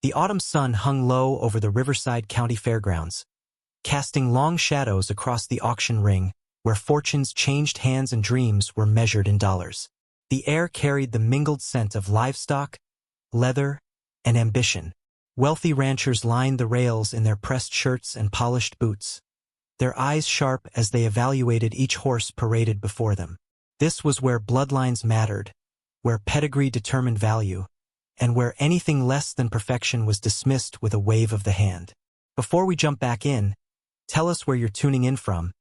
The autumn sun hung low over the Riverside County Fairgrounds, casting long shadows across the auction ring where fortunes changed hands and dreams were measured in dollars. The air carried the mingled scent of livestock, leather, and ambition. Wealthy ranchers lined the rails in their pressed shirts and polished boots, their eyes sharp as they evaluated each horse paraded before them. This was where bloodlines mattered, where pedigree determined value, and where anything less than perfection was dismissed with a wave of the hand. Before we jump back in, tell us where you're tuning in from,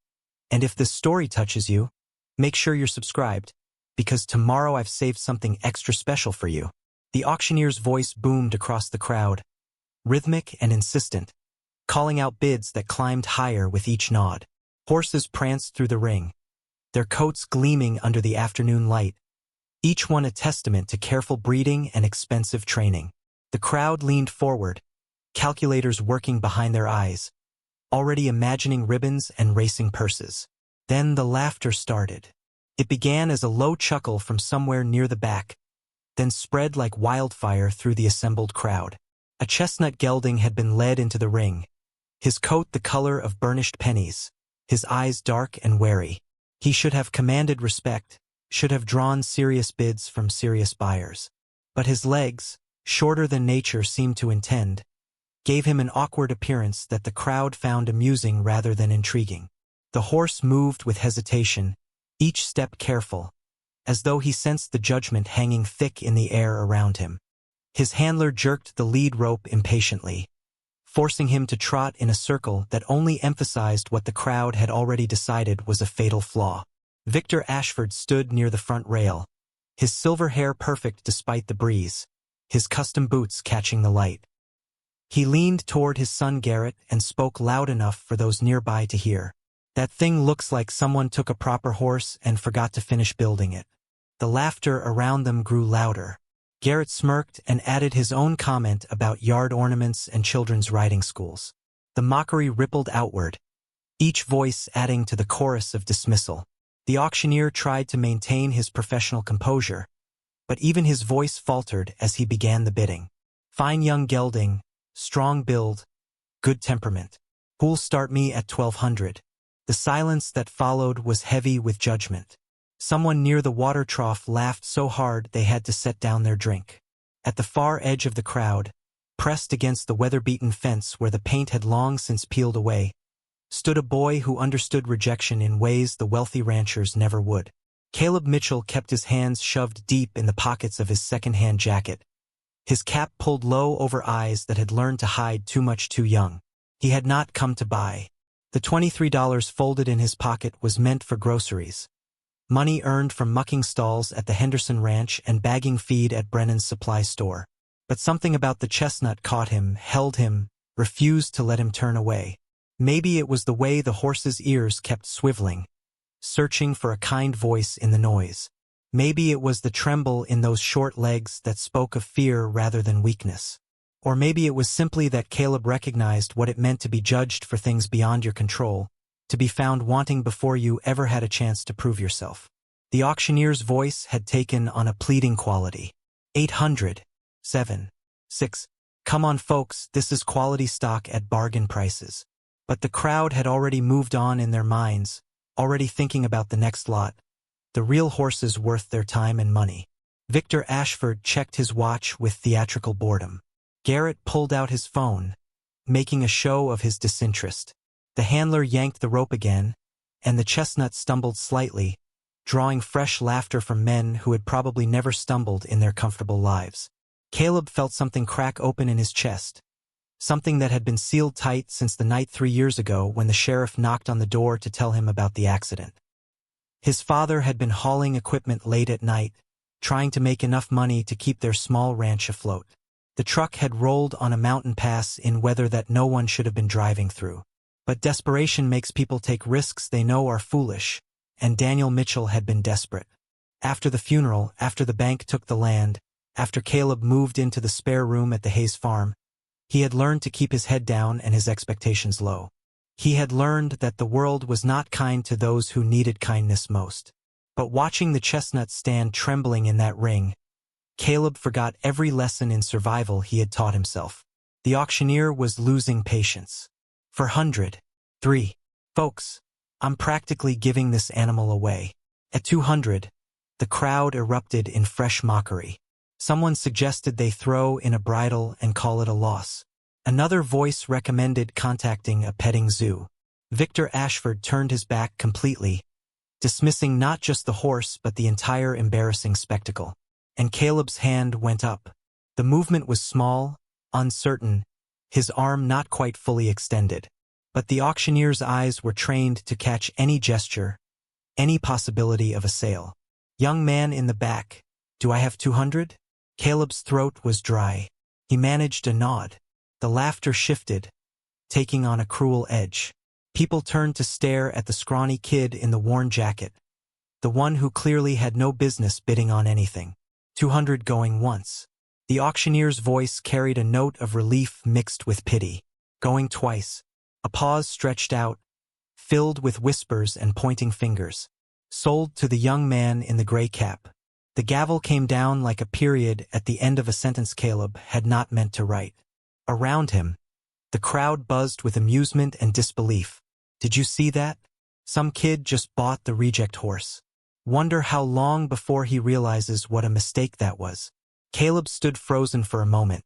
and if this story touches you, make sure you're subscribed, because tomorrow I've saved something extra special for you. The auctioneer's voice boomed across the crowd, rhythmic and insistent, calling out bids that climbed higher with each nod. Horses pranced through the ring, their coats gleaming under the afternoon light, each one a testament to careful breeding and expensive training. The crowd leaned forward, calculators working behind their eyes, already imagining ribbons and racing purses. Then the laughter started. It began as a low chuckle from somewhere near the back, then spread like wildfire through the assembled crowd. A chestnut gelding had been led into the ring, his coat the color of burnished pennies, his eyes dark and wary. He should have commanded respect, should have drawn serious bids from serious buyers. But his legs, shorter than nature seemed to intend, gave him an awkward appearance that the crowd found amusing rather than intriguing. The horse moved with hesitation, each step careful, as though he sensed the judgment hanging thick in the air around him. His handler jerked the lead rope impatiently, forcing him to trot in a circle that only emphasized what the crowd had already decided was a fatal flaw. Victor Ashford stood near the front rail, his silver hair perfect despite the breeze, his custom boots catching the light. He leaned toward his son Garrett and spoke loud enough for those nearby to hear. "That thing looks like someone took a proper horse and forgot to finish building it." The laughter around them grew louder. Garrett smirked and added his own comment about yard ornaments and children's riding schools. The mockery rippled outward, each voice adding to the chorus of dismissal. The auctioneer tried to maintain his professional composure, but even his voice faltered as he began the bidding. "Fine young gelding, strong build, good temperament. Who'll start me at 1200? The silence that followed was heavy with judgment. Someone near the water trough laughed so hard they had to set down their drink. At the far edge of the crowd, pressed against the weather-beaten fence where the paint had long since peeled away, stood a boy who understood rejection in ways the wealthy ranchers never would. Caleb Mitchell kept his hands shoved deep in the pockets of his second-hand jacket, his cap pulled low over eyes that had learned to hide too much too young. He had not come to buy. The $23 folded in his pocket was meant for groceries, money earned from mucking stalls at the Henderson Ranch and bagging feed at Brennan's supply store. But something about the chestnut caught him, held him, refused to let him turn away. Maybe it was the way the horse's ears kept swiveling, searching for a kind voice in the noise. Maybe it was the tremble in those short legs that spoke of fear rather than weakness. Or maybe it was simply that Caleb recognized what it meant to be judged for things beyond your control, to be found wanting before you ever had a chance to prove yourself. The auctioneer's voice had taken on a pleading quality. 800, 7, 6. Come on folks, this is quality stock at bargain prices. But the crowd had already moved on in their minds, already thinking about the next lot, the real horses worth their time and money. Victor Ashford checked his watch with theatrical boredom. Garrett pulled out his phone, making a show of his disinterest. The handler yanked the rope again, and the chestnut stumbled slightly, drawing fresh laughter from men who had probably never stumbled in their comfortable lives. Caleb felt something crack open in his chest, something that had been sealed tight since the night 3 years ago when the sheriff knocked on the door to tell him about the accident. His father had been hauling equipment late at night, trying to make enough money to keep their small ranch afloat. The truck had rolled on a mountain pass in weather that no one should have been driving through. But desperation makes people take risks they know are foolish, and Daniel Mitchell had been desperate. After the funeral, after the bank took the land, after Caleb moved into the spare room at the Hayes farm, he had learned to keep his head down and his expectations low. He had learned that the world was not kind to those who needed kindness most. But watching the chestnut stand trembling in that ring, Caleb forgot every lesson in survival he had taught himself. The auctioneer was losing patience. For 103. Folks, I'm practically giving this animal away. At 200, the crowd erupted in fresh mockery. Someone suggested they throw in a bridle and call it a loss. Another voice recommended contacting a petting zoo. Victor Ashford turned his back completely, dismissing not just the horse but the entire embarrassing spectacle. And Caleb's hand went up. The movement was small, uncertain, his arm not quite fully extended. But the auctioneer's eyes were trained to catch any gesture, any possibility of a sale. Young man in the back, do I have 200? Caleb's throat was dry. He managed a nod. The laughter shifted, taking on a cruel edge. People turned to stare at the scrawny kid in the worn jacket, the one who clearly had no business bidding on anything. 200 going once. The auctioneer's voice carried a note of relief mixed with pity. Going twice. A pause stretched out, filled with whispers and pointing fingers. Sold to the young man in the gray cap. The gavel came down like a period at the end of a sentence Caleb had not meant to write. Around him, the crowd buzzed with amusement and disbelief. Did you see that? Some kid just bought the reject horse. Wonder how long before he realizes what a mistake that was. Caleb stood frozen for a moment,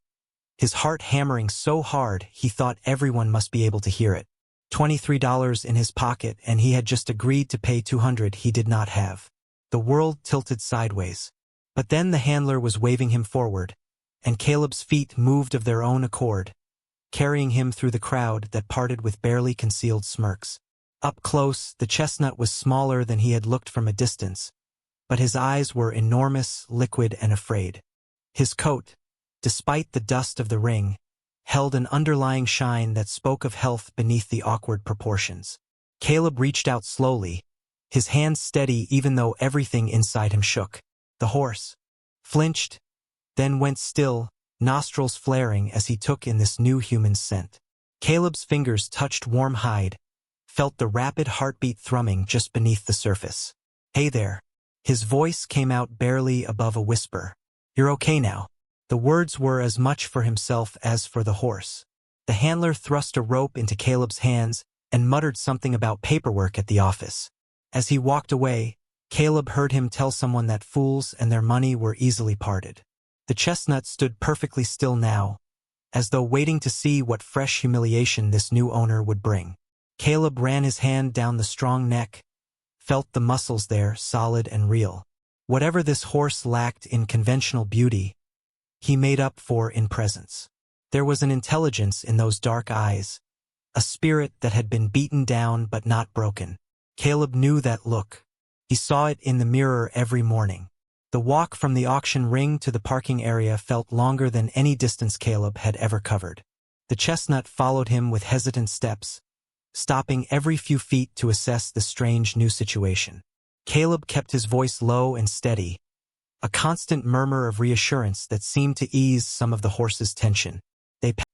his heart hammering so hard he thought everyone must be able to hear it. $23 in his pocket, and he had just agreed to pay 200 he did not have. The world tilted sideways. But then the handler was waving him forward, and Caleb's feet moved of their own accord, carrying him through the crowd that parted with barely concealed smirks. Up close, the chestnut was smaller than he had looked from a distance, but his eyes were enormous, liquid, and afraid. His coat, despite the dust of the ring, held an underlying shine that spoke of health beneath the awkward proportions. Caleb reached out slowly, his hands steady even though everything inside him shook. The horse flinched, then went still, nostrils flaring as he took in this new human scent. Caleb's fingers touched warm hide, felt the rapid heartbeat thrumming just beneath the surface. Hey there. His voice came out barely above a whisper. You're okay now. The words were as much for himself as for the horse. The handler thrust a rope into Caleb's hands and muttered something about paperwork at the office. As he walked away, Caleb heard him tell someone that fools and their money were easily parted. The chestnut stood perfectly still now, as though waiting to see what fresh humiliation this new owner would bring. Caleb ran his hand down the strong neck, felt the muscles there, solid and real. Whatever this horse lacked in conventional beauty, he made up for in presence. There was an intelligence in those dark eyes, a spirit that had been beaten down but not broken. Caleb knew that look. He saw it in the mirror every morning. The walk from the auction ring to the parking area felt longer than any distance Caleb had ever covered. The chestnut followed him with hesitant steps, stopping every few feet to assess the strange new situation. Caleb kept his voice low and steady, a constant murmur of reassurance that seemed to ease some of the horse's tension.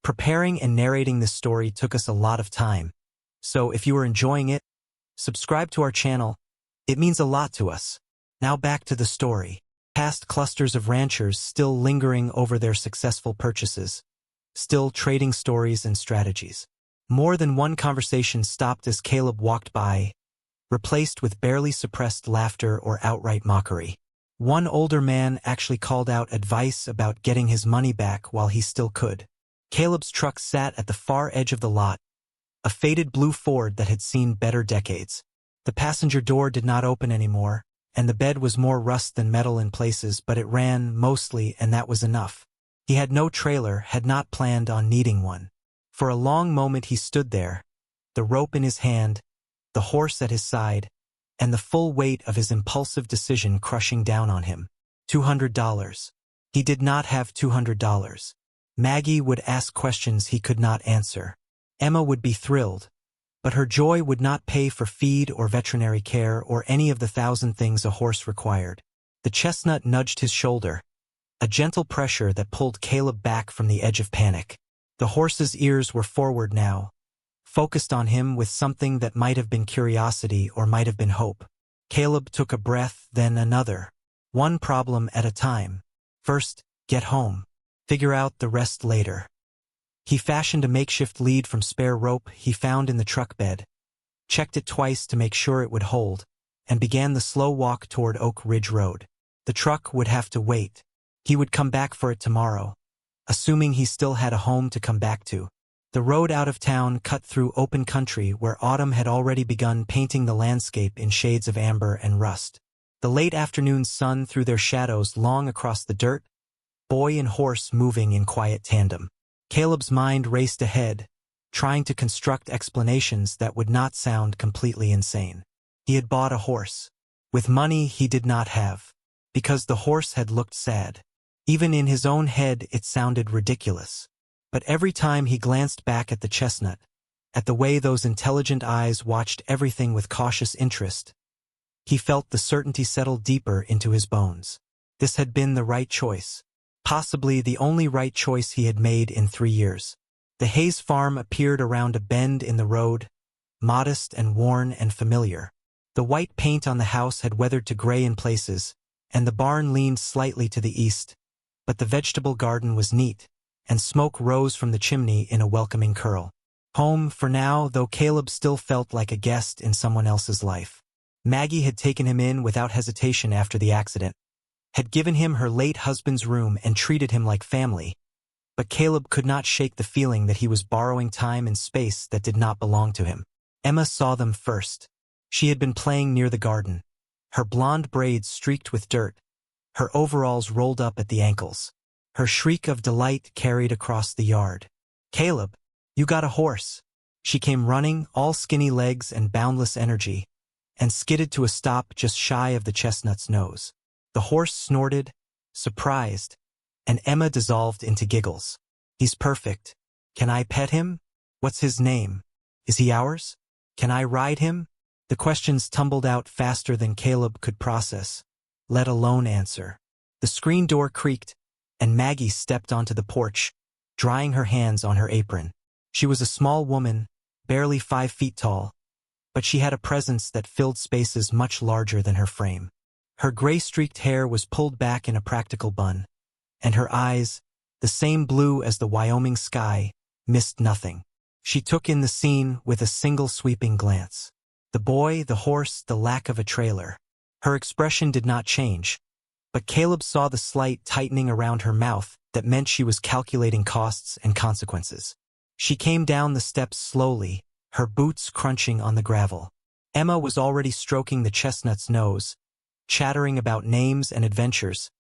Preparing and narrating this story took us a lot of time, so if you are enjoying it, subscribe to our channel. It means a lot to us. Now back to the story. Past clusters of ranchers still lingering over their successful purchases, still trading stories and strategies. More than one conversation stopped as Caleb walked by, replaced with barely suppressed laughter or outright mockery. One older man actually called out advice about getting his money back while he still could. Caleb's truck sat at the far edge of the lot, a faded blue Ford that had seen better decades. The passenger door did not open anymore, and the bed was more rust than metal in places, but it ran mostly, and that was enough. He had no trailer, had not planned on needing one. For a long moment he stood there, the rope in his hand, the horse at his side, and the full weight of his impulsive decision crushing down on him. $200. He did not have $200. Maggie would ask questions he could not answer. Emma would be thrilled, but her joy would not pay for feed or veterinary care or any of the 1,000 things a horse required. The chestnut nudged his shoulder, a gentle pressure that pulled Caleb back from the edge of panic. The horse's ears were forward now, focused on him with something that might have been curiosity or might have been hope. Caleb took a breath, then another. One problem at a time. First, get home. Figure out the rest later. He fashioned a makeshift lead from spare rope he found in the truck bed, checked it twice to make sure it would hold, and began the slow walk toward Oak Ridge Road. The truck would have to wait. He would come back for it tomorrow, assuming he still had a home to come back to. The road out of town cut through open country where autumn had already begun painting the landscape in shades of amber and rust. The late afternoon sun threw their shadows long across the dirt, boy and horse moving in quiet tandem. Caleb's mind raced ahead, trying to construct explanations that would not sound completely insane. He had bought a horse, with money he did not have, because the horse had looked sad. Even in his own head it sounded ridiculous. But every time he glanced back at the chestnut, at the way those intelligent eyes watched everything with cautious interest, he felt the certainty settle deeper into his bones. This had been the right choice, possibly the only right choice he had made in 3 years. The Hayes farm appeared around a bend in the road, modest and worn and familiar. The white paint on the house had weathered to gray in places, and the barn leaned slightly to the east, but the vegetable garden was neat, and smoke rose from the chimney in a welcoming curl. Home for now, though Caleb still felt like a guest in someone else's life. Maggie had taken him in without hesitation after the accident, had given him her late husband's room and treated him like family, but Caleb could not shake the feeling that he was borrowing time and space that did not belong to him. Emma saw them first. She had been playing near the garden, her blonde braids streaked with dirt, her overalls rolled up at the ankles. Her shriek of delight carried across the yard. "Caleb, you got a horse." She came running, all skinny legs and boundless energy, and skidded to a stop just shy of the chestnut's nose. The horse snorted, surprised, and Emma dissolved into giggles. "He's perfect. Can I pet him? What's his name? Is he ours? Can I ride him?" The questions tumbled out faster than Caleb could process, let alone answer. The screen door creaked, and Maggie stepped onto the porch, drying her hands on her apron. She was a small woman, barely 5 feet tall, but she had a presence that filled spaces much larger than her frame. Her gray-streaked hair was pulled back in a practical bun, and her eyes, the same blue as the Wyoming sky, missed nothing. She took in the scene with a single sweeping glance. The boy, the horse, the lack of a trailer. Her expression did not change, but Caleb saw the slight tightening around her mouth that meant she was calculating costs and consequences. She came down the steps slowly, her boots crunching on the gravel. Emma was already stroking the chestnut's nose, chattering about names and adventures,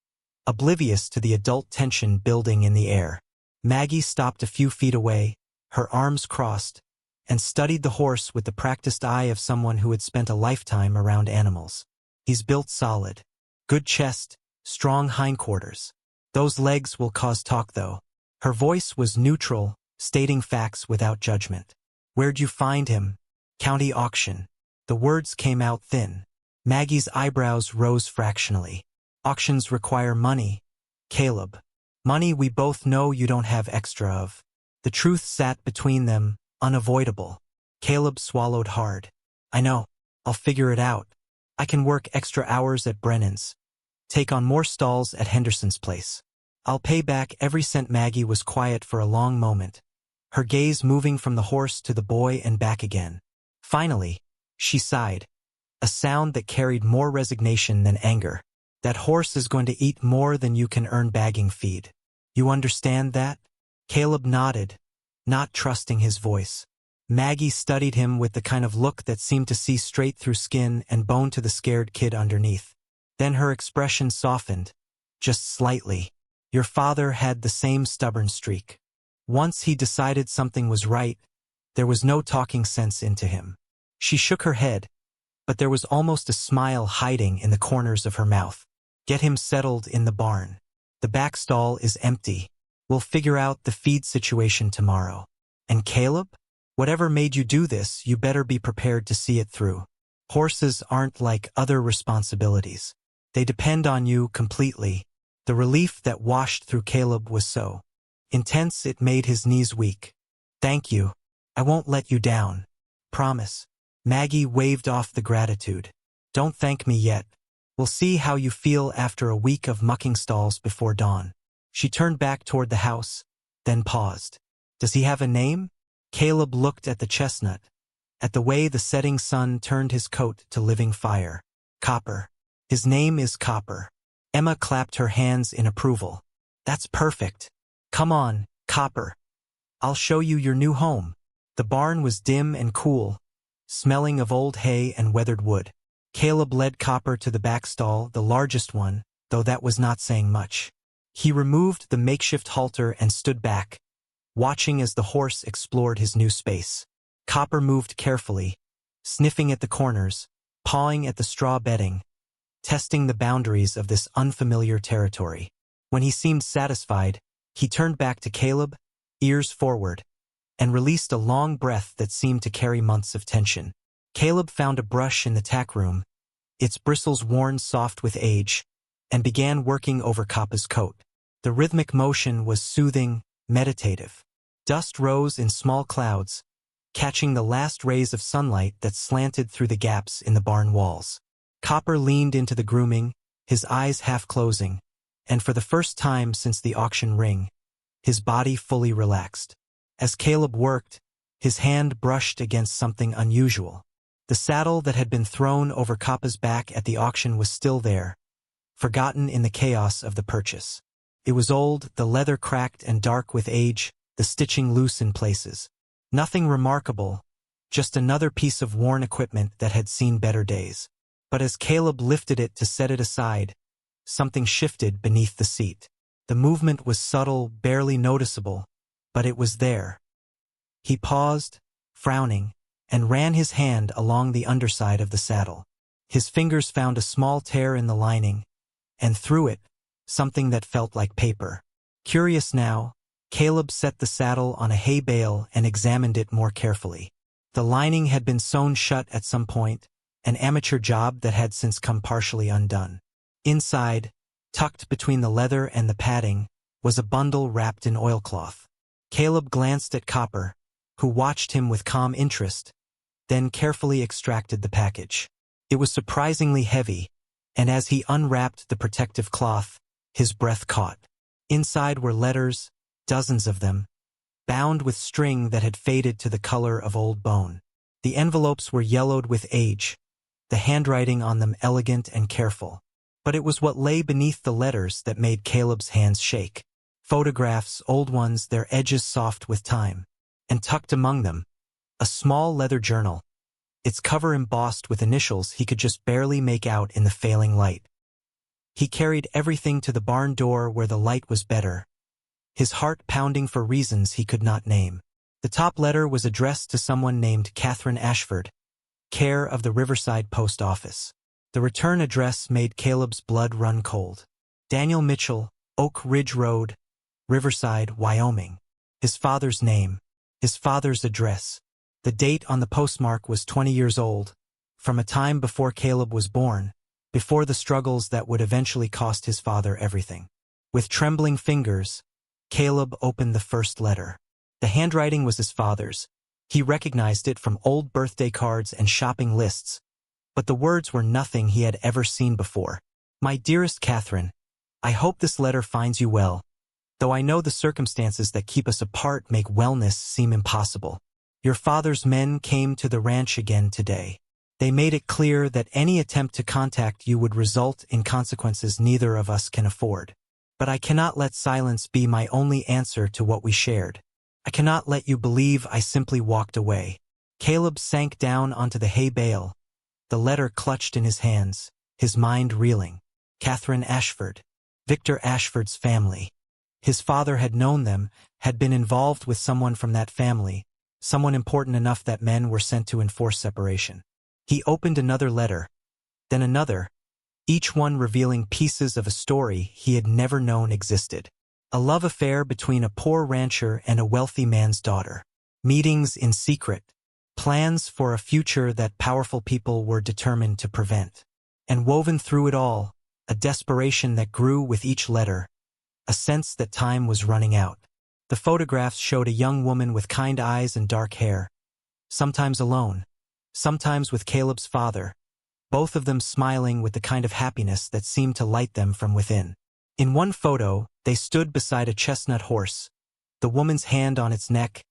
oblivious to the adult tension building in the air. Maggie stopped a few feet away, her arms crossed, and studied the horse with the practiced eye of someone who had spent a lifetime around animals. "He's built solid. Good chest, strong hindquarters. Those legs will cause talk though." Her voice was neutral, stating facts without judgment. "Where'd you find him?" "County auction." The words came out thin. Maggie's eyebrows rose fractionally. "Auctions require money, Caleb. Money we both know you don't have extra of." The truth sat between them, unavoidable. Caleb swallowed hard. "I know. I'll figure it out. I can work extra hours at Brennan's. Take on more stalls at Henderson's place. I'll pay back every cent." Maggie was quiet for a long moment, her gaze moving from the horse to the boy and back again. Finally, she sighed, a sound that carried more resignation than anger. "That horse is going to eat more than you can earn bagging feed. You understand that?" Caleb nodded, not trusting his voice. Maggie studied him with the kind of look that seemed to see straight through skin and bone to the scared kid underneath. Then her expression softened, just slightly. "Your father had the same stubborn streak. Once he decided something was right, there was no talking sense into him." She shook her head, but there was almost a smile hiding in the corners of her mouth. "Get him settled in the barn. The back stall is empty. We'll figure out the feed situation tomorrow. And Caleb? Whatever made you do this, you better be prepared to see it through. Horses aren't like other responsibilities. They depend on you completely." The relief that washed through Caleb was so intense it made his knees weak. "Thank you. I won't let you down. Promise." Maggie waved off the gratitude. "Don't thank me yet. We'll see how you feel after a week of mucking stalls before dawn." She turned back toward the house, then paused. Does he have a name? Caleb looked at the chestnut, at the way the setting sun turned his coat to living fire. Copper. His name is Copper. Emma clapped her hands in approval. That's perfect. Come on, Copper. I'll show you your new home. The barn was dim and cool, smelling of old hay and weathered wood. Caleb led Copper to the back stall, the largest one, though that was not saying much. He removed the makeshift halter and stood back, watching as the horse explored his new space. Copper moved carefully, sniffing at the corners, pawing at the straw bedding, testing the boundaries of this unfamiliar territory. When he seemed satisfied, he turned back to Caleb, ears forward, and released a long breath that seemed to carry months of tension. Caleb found a brush in the tack room, its bristles worn soft with age, and began working over Copper's coat. The rhythmic motion was soothing, meditative. Dust rose in small clouds, catching the last rays of sunlight that slanted through the gaps in the barn walls. Copper leaned into the grooming, his eyes half closing, and for the first time since the auction ring, his body fully relaxed. As Caleb worked, his hand brushed against something unusual. The saddle that had been thrown over Copper's back at the auction was still there, forgotten in the chaos of the purchase. It was old, the leather cracked and dark with age, the stitching loose in places. Nothing remarkable, just another piece of worn equipment that had seen better days. But as Caleb lifted it to set it aside, something shifted beneath the seat. The movement was subtle, barely noticeable, but it was there. He paused, frowning, and ran his hand along the underside of the saddle. His fingers found a small tear in the lining, and through it, something that felt like paper. Curious now, Caleb set the saddle on a hay bale and examined it more carefully. The lining had been sewn shut at some point, an amateur job that had since come partially undone. Inside, tucked between the leather and the padding, was a bundle wrapped in oilcloth. Caleb glanced at Copper, who watched him with calm interest, then carefully extracted the package. It was surprisingly heavy, and as he unwrapped the protective cloth, his breath caught. Inside were letters, dozens of them, bound with string that had faded to the color of old bone. The envelopes were yellowed with age, the handwriting on them elegant and careful. But it was what lay beneath the letters that made Caleb's hands shake. Photographs, old ones, their edges soft with time. And tucked among them, a small leather journal, its cover embossed with initials he could just barely make out in the failing light. He carried everything to the barn door where the light was better, his heart pounding for reasons he could not name. The top letter was addressed to someone named Catherine Ashford, care of the Riverside Post Office. The return address made Caleb's blood run cold. Daniel Mitchell, Oak Ridge Road, Riverside, Wyoming. His father's name, his father's address. The date on the postmark was 20 years old, from a time before Caleb was born, before the struggles that would eventually cost his father everything. With trembling fingers, Caleb opened the first letter. The handwriting was his father's. He recognized it from old birthday cards and shopping lists, but the words were nothing he had ever seen before. My dearest Catherine, I hope this letter finds you well, though I know the circumstances that keep us apart make wellness seem impossible. Your father's men came to the ranch again today. They made it clear that any attempt to contact you would result in consequences neither of us can afford. But I cannot let silence be my only answer to what we shared. I cannot let you believe I simply walked away. Caleb sank down onto the hay bale, the letter clutched in his hands, his mind reeling. Catherine Ashford, Victor Ashford's family. His father had known them, had been involved with someone from that family, someone important enough that men were sent to enforce separation. He opened another letter, then another, each one revealing pieces of a story he had never known existed. A love affair between a poor rancher and a wealthy man's daughter. Meetings in secret. Plans for a future that powerful people were determined to prevent. And woven through it all, a desperation that grew with each letter, a sense that time was running out. The photographs showed a young woman with kind eyes and dark hair, sometimes alone, sometimes with Caleb's father, both of them smiling with the kind of happiness that seemed to light them from within. In one photo, they stood beside a chestnut horse, the woman's hand on its neck,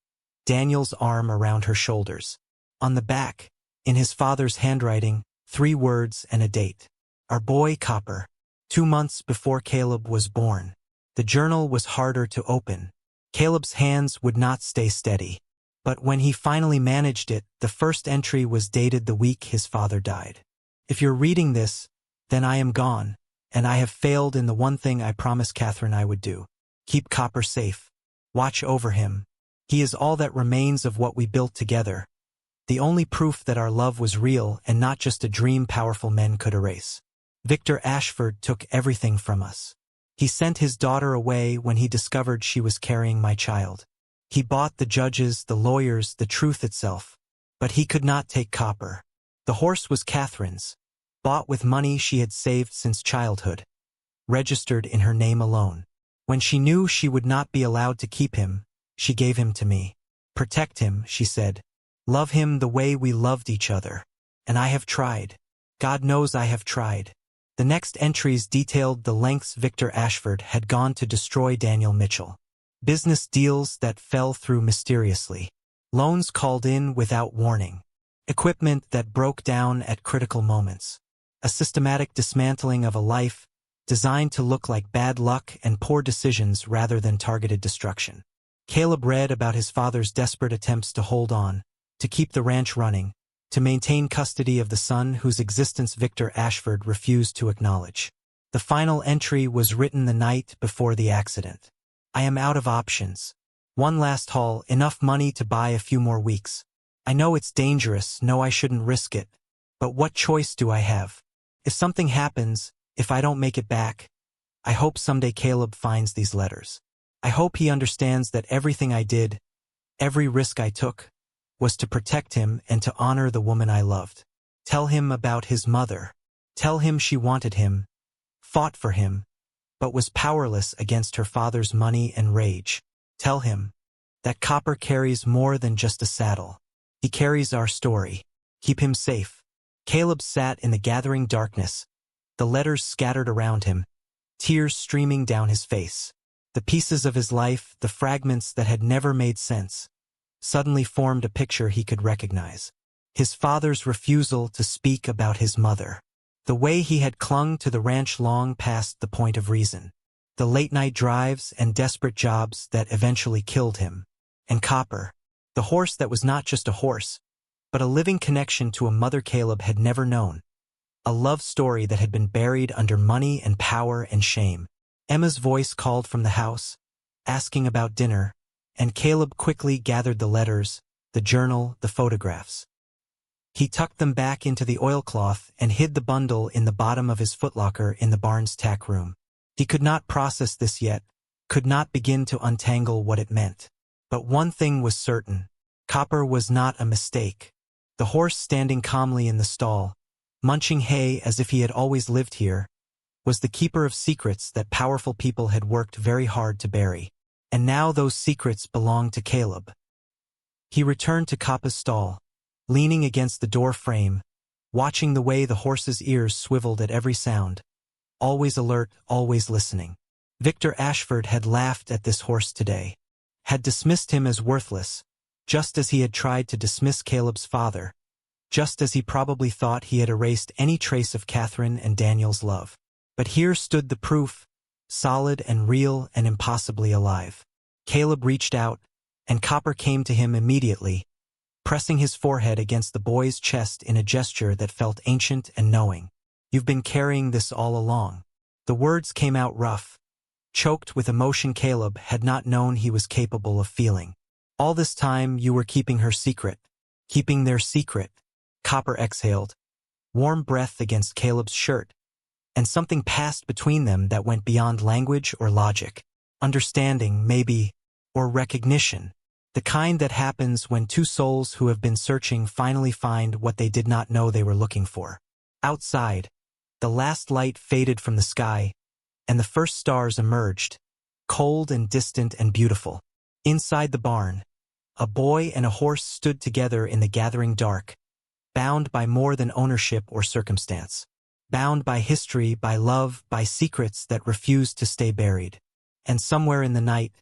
Daniel's arm around her shoulders. On the back, in his father's handwriting, 3 words and a date. Our boy Copper. 2 months before Caleb was born. The journal was harder to open. Caleb's hands would not stay steady. But when he finally managed it, the first entry was dated the week his father died. If you're reading this, then I am gone, and I have failed in the one thing I promised Catherine I would do. Keep Copper safe. Watch over him. He is all that remains of what we built together. The only proof that our love was real and not just a dream powerful men could erase. Victor Ashford took everything from us. He sent his daughter away when he discovered she was carrying my child. He bought the judges, the lawyers, the truth itself. But he could not take Copper. The horse was Catherine's, bought with money she had saved since childhood, registered in her name alone. When she knew she would not be allowed to keep him, she gave him to me. Protect him, she said. Love him the way we loved each other. And I have tried. God knows I have tried. The next entries detailed the lengths Victor Ashford had gone to destroy Daniel Mitchell. Business deals that fell through mysteriously. Loans called in without warning. Equipment that broke down at critical moments. A systematic dismantling of a life designed to look like bad luck and poor decisions rather than targeted destruction. Caleb read about his father's desperate attempts to hold on, to keep the ranch running, to maintain custody of the son whose existence Victor Ashford refused to acknowledge. The final entry was written the night before the accident. I am out of options. One last haul, enough money to buy a few more weeks. I know it's dangerous, know I shouldn't risk it. But what choice do I have? If something happens, if I don't make it back, I hope someday Caleb finds these letters. I hope he understands that everything I did, every risk I took, was to protect him and to honor the woman I loved. Tell him about his mother. Tell him she wanted him, fought for him, but was powerless against her father's money and rage. Tell him that Copper carries more than just a saddle. He carries our story. Keep him safe. Caleb sat in the gathering darkness, the letters scattered around him, tears streaming down his face. The pieces of his life, the fragments that had never made sense, suddenly formed a picture he could recognize. His father's refusal to speak about his mother. The way he had clung to the ranch long past the point of reason. The late-night drives and desperate jobs that eventually killed him. And Copper, the horse that was not just a horse, but a living connection to a mother Caleb had never known. A love story that had been buried under money and power and shame. Emma's voice called from the house, asking about dinner, and Caleb quickly gathered the letters, the journal, the photographs. He tucked them back into the oilcloth and hid the bundle in the bottom of his footlocker in the barn's tack room. He could not process this yet, could not begin to untangle what it meant. But one thing was certain. Copper was not a mistake. The horse standing calmly in the stall, munching hay as if he had always lived here, was the keeper of secrets that powerful people had worked very hard to bury. And now those secrets belonged to Caleb. He returned to Coppa's stall, leaning against the door frame, watching the way the horse's ears swiveled at every sound, always alert, always listening. Victor Ashford had laughed at this horse today, had dismissed him as worthless, just as he had tried to dismiss Caleb's father, just as he probably thought he had erased any trace of Catherine and Daniel's love. But here stood the proof, solid and real and impossibly alive. Caleb reached out, and Copper came to him immediately, pressing his forehead against the boy's chest in a gesture that felt ancient and knowing. You've been carrying this all along. The words came out rough, choked with emotion Caleb had not known he was capable of feeling. All this time you were keeping her secret, keeping their secret. Copper exhaled, warm breath against Caleb's shirt, and something passed between them that went beyond language or logic. Understanding, maybe, or recognition. The kind that happens when two souls who have been searching finally find what they did not know they were looking for. Outside, the last light faded from the sky, and the first stars emerged, cold and distant and beautiful. Inside the barn, a boy and a horse stood together in the gathering dark, bound by more than ownership or circumstance. Bound by history, by love, by secrets that refused to stay buried. And somewhere in the night,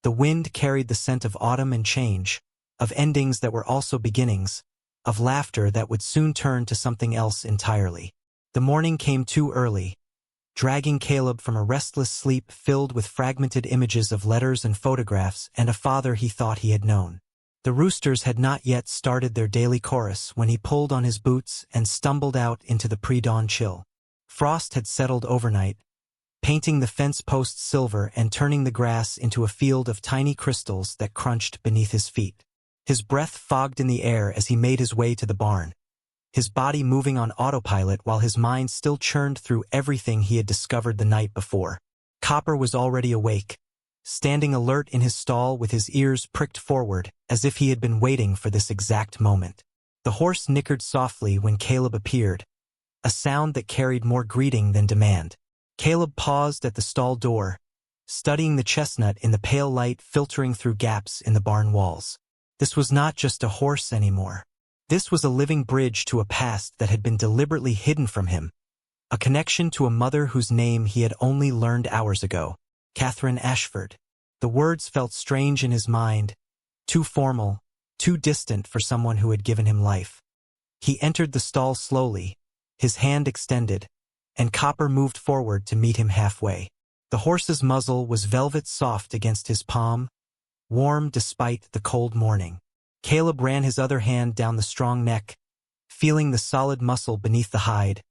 The wind carried the scent of autumn and change, of endings that were also beginnings, of laughter that would soon turn to something else entirely. The morning came too early, dragging Caleb from a restless sleep filled with fragmented images of letters and photographs and a father he thought he had known. The roosters had not yet started their daily chorus when he pulled on his boots and stumbled out into the pre-dawn chill. Frost had settled overnight, painting the fence posts silver and turning the grass into a field of tiny crystals that crunched beneath his feet. His breath fogged in the air as he made his way to the barn, his body moving on autopilot while his mind still churned through everything he had discovered the night before. Copper was already awake, standing alert in his stall with his ears pricked forward, as if he had been waiting for this exact moment. The horse nickered softly when Caleb appeared, a sound that carried more greeting than demand. Caleb paused at the stall door, studying the chestnut in the pale light filtering through gaps in the barn walls. This was not just a horse anymore. This was a living bridge to a past that had been deliberately hidden from him, a connection to a mother whose name he had only learned hours ago, Catherine Ashford. The words felt strange in his mind, too formal, too distant for someone who had given him life. He entered the stall slowly, his hand extended, and Copper moved forward to meet him halfway. The horse's muzzle was velvet soft against his palm, warm despite the cold morning. Caleb ran his other hand down the strong neck, feeling the solid muscle beneath the hide,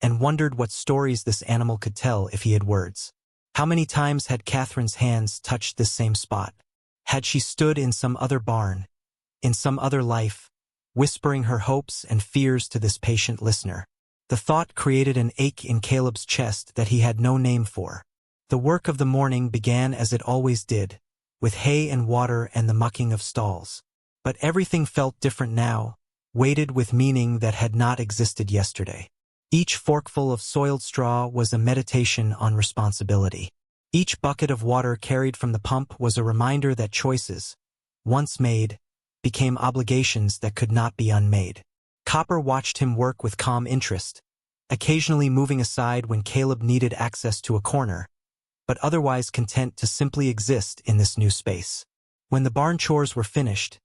and wondered what stories this animal could tell if he had words. How many times had Catherine's hands touched this same spot? Had she stood in some other barn, in some other life, whispering her hopes and fears to this patient listener? The thought created an ache in Caleb's chest that he had no name for. The work of the morning began as it always did, with hay and water and the mucking of stalls. But everything felt different now, weighted with meaning that had not existed yesterday. Each forkful of soiled straw was a meditation on responsibility. Each bucket of water carried from the pump was a reminder that choices, once made, became obligations that could not be unmade. Copper watched him work with calm interest, occasionally moving aside when Caleb needed access to a corner, but otherwise content to simply exist in this new space. When the barn chores were finished,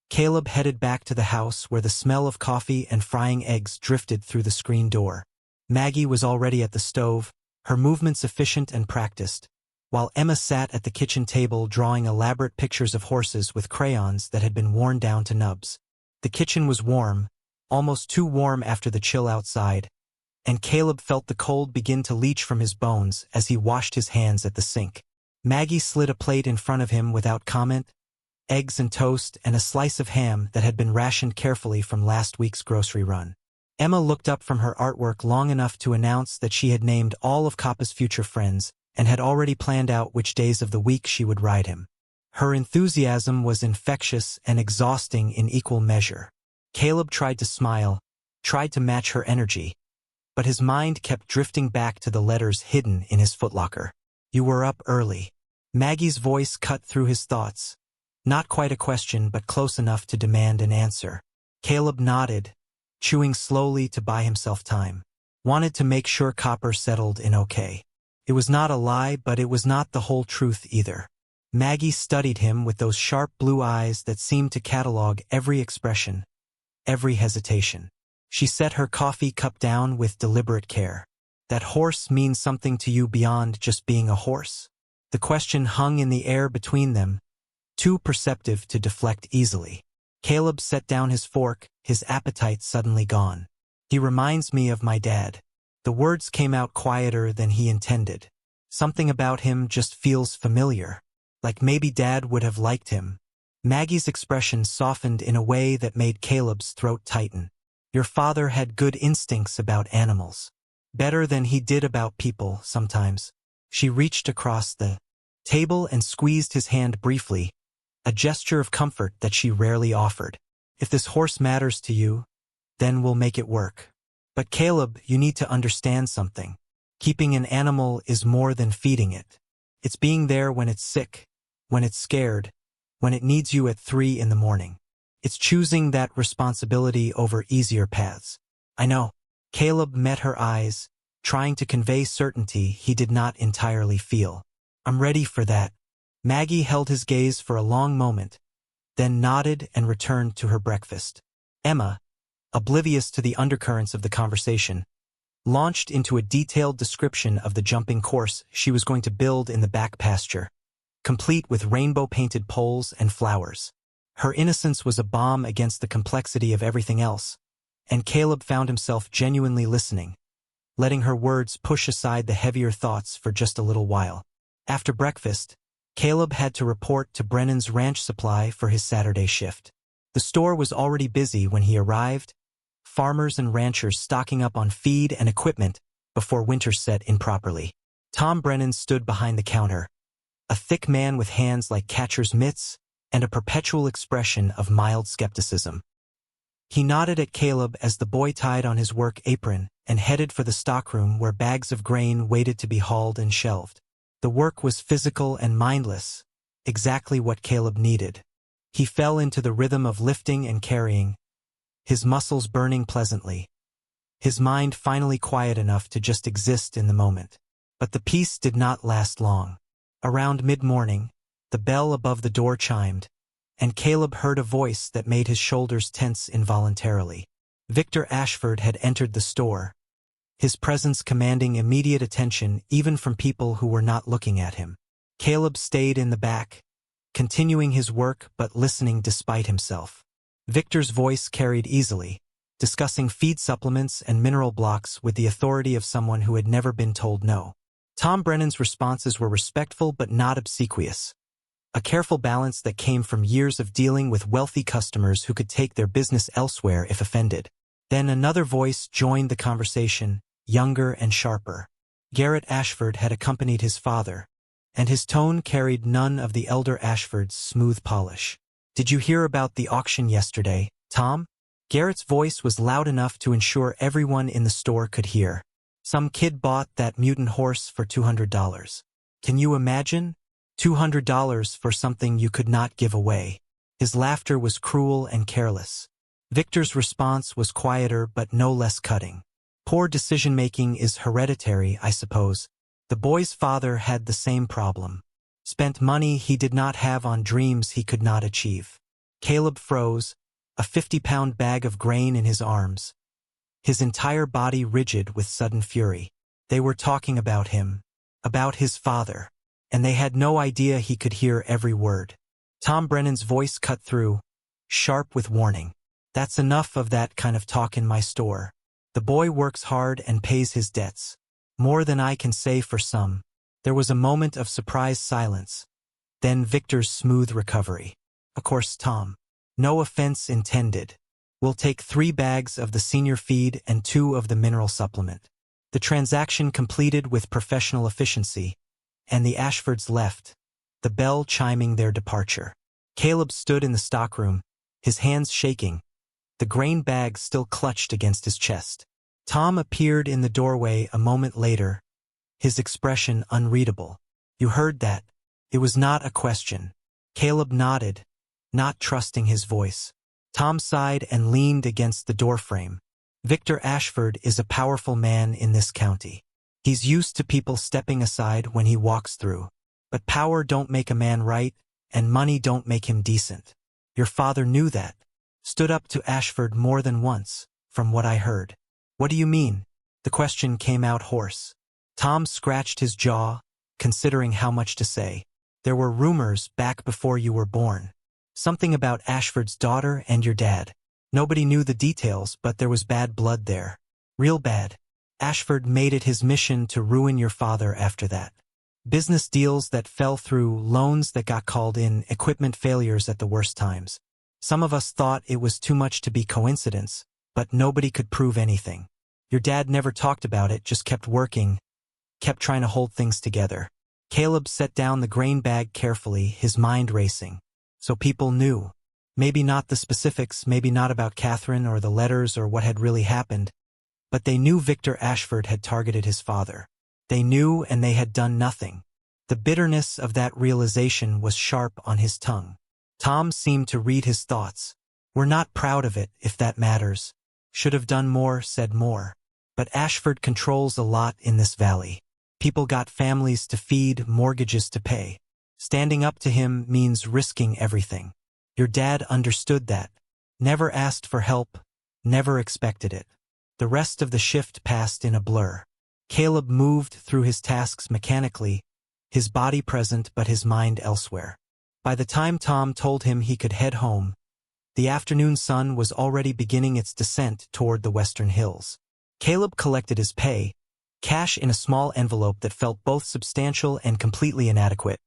Caleb headed back to the house where the smell of coffee and frying eggs drifted through the screen door. Maggie was already at the stove, her movements efficient and practiced, while Emma sat at the kitchen table drawing elaborate pictures of horses with crayons that had been worn down to nubs. The kitchen was warm, almost too warm after the chill outside, and Caleb felt the cold begin to leach from his bones as he washed his hands at the sink. Maggie slid a plate in front of him without comment, eggs and toast and a slice of ham that had been rationed carefully from last week's grocery run. Emma looked up from her artwork long enough to announce that she had named all of Coppa's future friends and had already planned out which days of the week she would ride him. Her enthusiasm was infectious and exhausting in equal measure. Caleb tried to smile, tried to match her energy, but his mind kept drifting back to the letters hidden in his footlocker. "You were up early." Maggie's voice cut through his thoughts. Not quite a question, but close enough to demand an answer. Caleb nodded, chewing slowly to buy himself time. Wanted to make sure Copper settled in okay. It was not a lie, but it was not the whole truth either. Maggie studied him with those sharp blue eyes that seemed to catalog every expression, every hesitation. She set her coffee cup down with deliberate care. "That horse means something to you beyond just being a horse?" The question hung in the air between them, too perceptive to deflect easily. Caleb set down his fork, his appetite suddenly gone. "He reminds me of my dad." The words came out quieter than he intended. Something about him just feels familiar, like maybe Dad would have liked him. Maggie's expression softened in a way that made Caleb's throat tighten. "Your father had good instincts about animals. Better than he did about people sometimes." She reached across the table and squeezed his hand briefly, a gesture of comfort that she rarely offered. "If this horse matters to you, then we'll make it work. But Caleb, you need to understand something. Keeping an animal is more than feeding it. It's being there when it's sick, when it's scared, when it needs you at 3 in the morning. It's choosing that responsibility over easier paths." "I know." Caleb met her eyes, trying to convey certainty he did not entirely feel. "I'm ready for that, Maggie held his gaze for a long moment, then nodded and returned to her breakfast. Emma, oblivious to the undercurrents of the conversation, launched into a detailed description of the jumping course she was going to build in the back pasture, complete with rainbow-painted poles and flowers. Her innocence was a balm against the complexity of everything else, and Caleb found himself genuinely listening, letting her words push aside the heavier thoughts for just a little while. After breakfast, Caleb had to report to Brennan's ranch supply for his Saturday shift. The store was already busy when he arrived, farmers and ranchers stocking up on feed and equipment before winter set in properly. Tom Brennan stood behind the counter, a thick man with hands like catcher's mitts and a perpetual expression of mild skepticism. He nodded at Caleb as the boy tied on his work apron and headed for the stockroom where bags of grain waited to be hauled and shelved. The work was physical and mindless, exactly what Caleb needed. He fell into the rhythm of lifting and carrying, his muscles burning pleasantly, his mind finally quiet enough to just exist in the moment. But the peace did not last long. Around mid-morning, the bell above the door chimed, and Caleb heard a voice that made his shoulders tense involuntarily. Victor Ashford had entered the store, his presence commanding immediate attention even from people who were not looking at him. Caleb stayed in the back, continuing his work but listening despite himself. Victor's voice carried easily, discussing feed supplements and mineral blocks with the authority of someone who had never been told no. Tom Brennan's responses were respectful but not obsequious, a careful balance that came from years of dealing with wealthy customers who could take their business elsewhere if offended. Then another voice joined the conversation, younger and sharper. Garrett Ashford had accompanied his father, and his tone carried none of the elder Ashford's smooth polish. "Did you hear about the auction yesterday, Tom?" Garrett's voice was loud enough to ensure everyone in the store could hear. "Some kid bought that mutant horse for $200. Can you imagine? $200 for something you could not give away." His laughter was cruel and careless. Victor's response was quieter but no less cutting. "Poor decision-making is hereditary, I suppose." The boy's father had the same problem. Spent money he did not have on dreams he could not achieve. Caleb froze, a 50-pound bag of grain in his arms, his entire body rigid with sudden fury. They were talking about him, about his father, and they had no idea he could hear every word. Tom Brennan's voice cut through, sharp with warning. "That's enough of that kind of talk in my store. The boy works hard and pays his debts. More than I can say for some." There was a moment of surprised silence, then Victor's smooth recovery. "Of course, Tom. No offense intended. We'll take 3 bags of the senior feed and 2 of the mineral supplement." The transaction completed with professional efficiency, and the Ashfords left, the bell chiming their departure. Caleb stood in the stockroom, his hands shaking, the grain bag still clutched against his chest. Tom appeared in the doorway a moment later, his expression unreadable. "You heard that?" It was not a question. Caleb nodded, not trusting his voice. Tom sighed and leaned against the doorframe. "Victor Ashford is a powerful man in this county. He's used to people stepping aside when he walks through. But power don't make a man right, and money don't make him decent. Your father knew that. Stood up to Ashford more than once, from what I heard." "What do you mean?" The question came out hoarse. Tom scratched his jaw, considering how much to say. "There were rumors back before you were born. Something about Ashford's daughter and your dad. Nobody knew the details, but there was bad blood there. Real bad. Ashford made it his mission to ruin your father after that. Business deals that fell through, loans that got called in, equipment failures at the worst times. Some of us thought it was too much to be coincidence, but nobody could prove anything. Your dad never talked about it, just kept working, kept trying to hold things together." Caleb set down the grain bag carefully, his mind racing. So people knew. Maybe not the specifics, maybe not about Catherine or the letters or what had really happened, but they knew Victor Ashford had targeted his father. They knew, and they had done nothing. The bitterness of that realization was sharp on his tongue. Tom seemed to read his thoughts. "We're not proud of it, if that matters. Should have done more, said more. But Ashford controls a lot in this valley. People got families to feed, mortgages to pay. Standing up to him means risking everything. Your dad understood that. Never asked for help, never expected it. The rest of the shift passed in a blur. Caleb moved through his tasks mechanically, his body present but his mind elsewhere. By the time Tom told him he could head home, the afternoon sun was already beginning its descent toward the western hills. Caleb collected his pay, cash in a small envelope that felt both substantial and completely inadequate,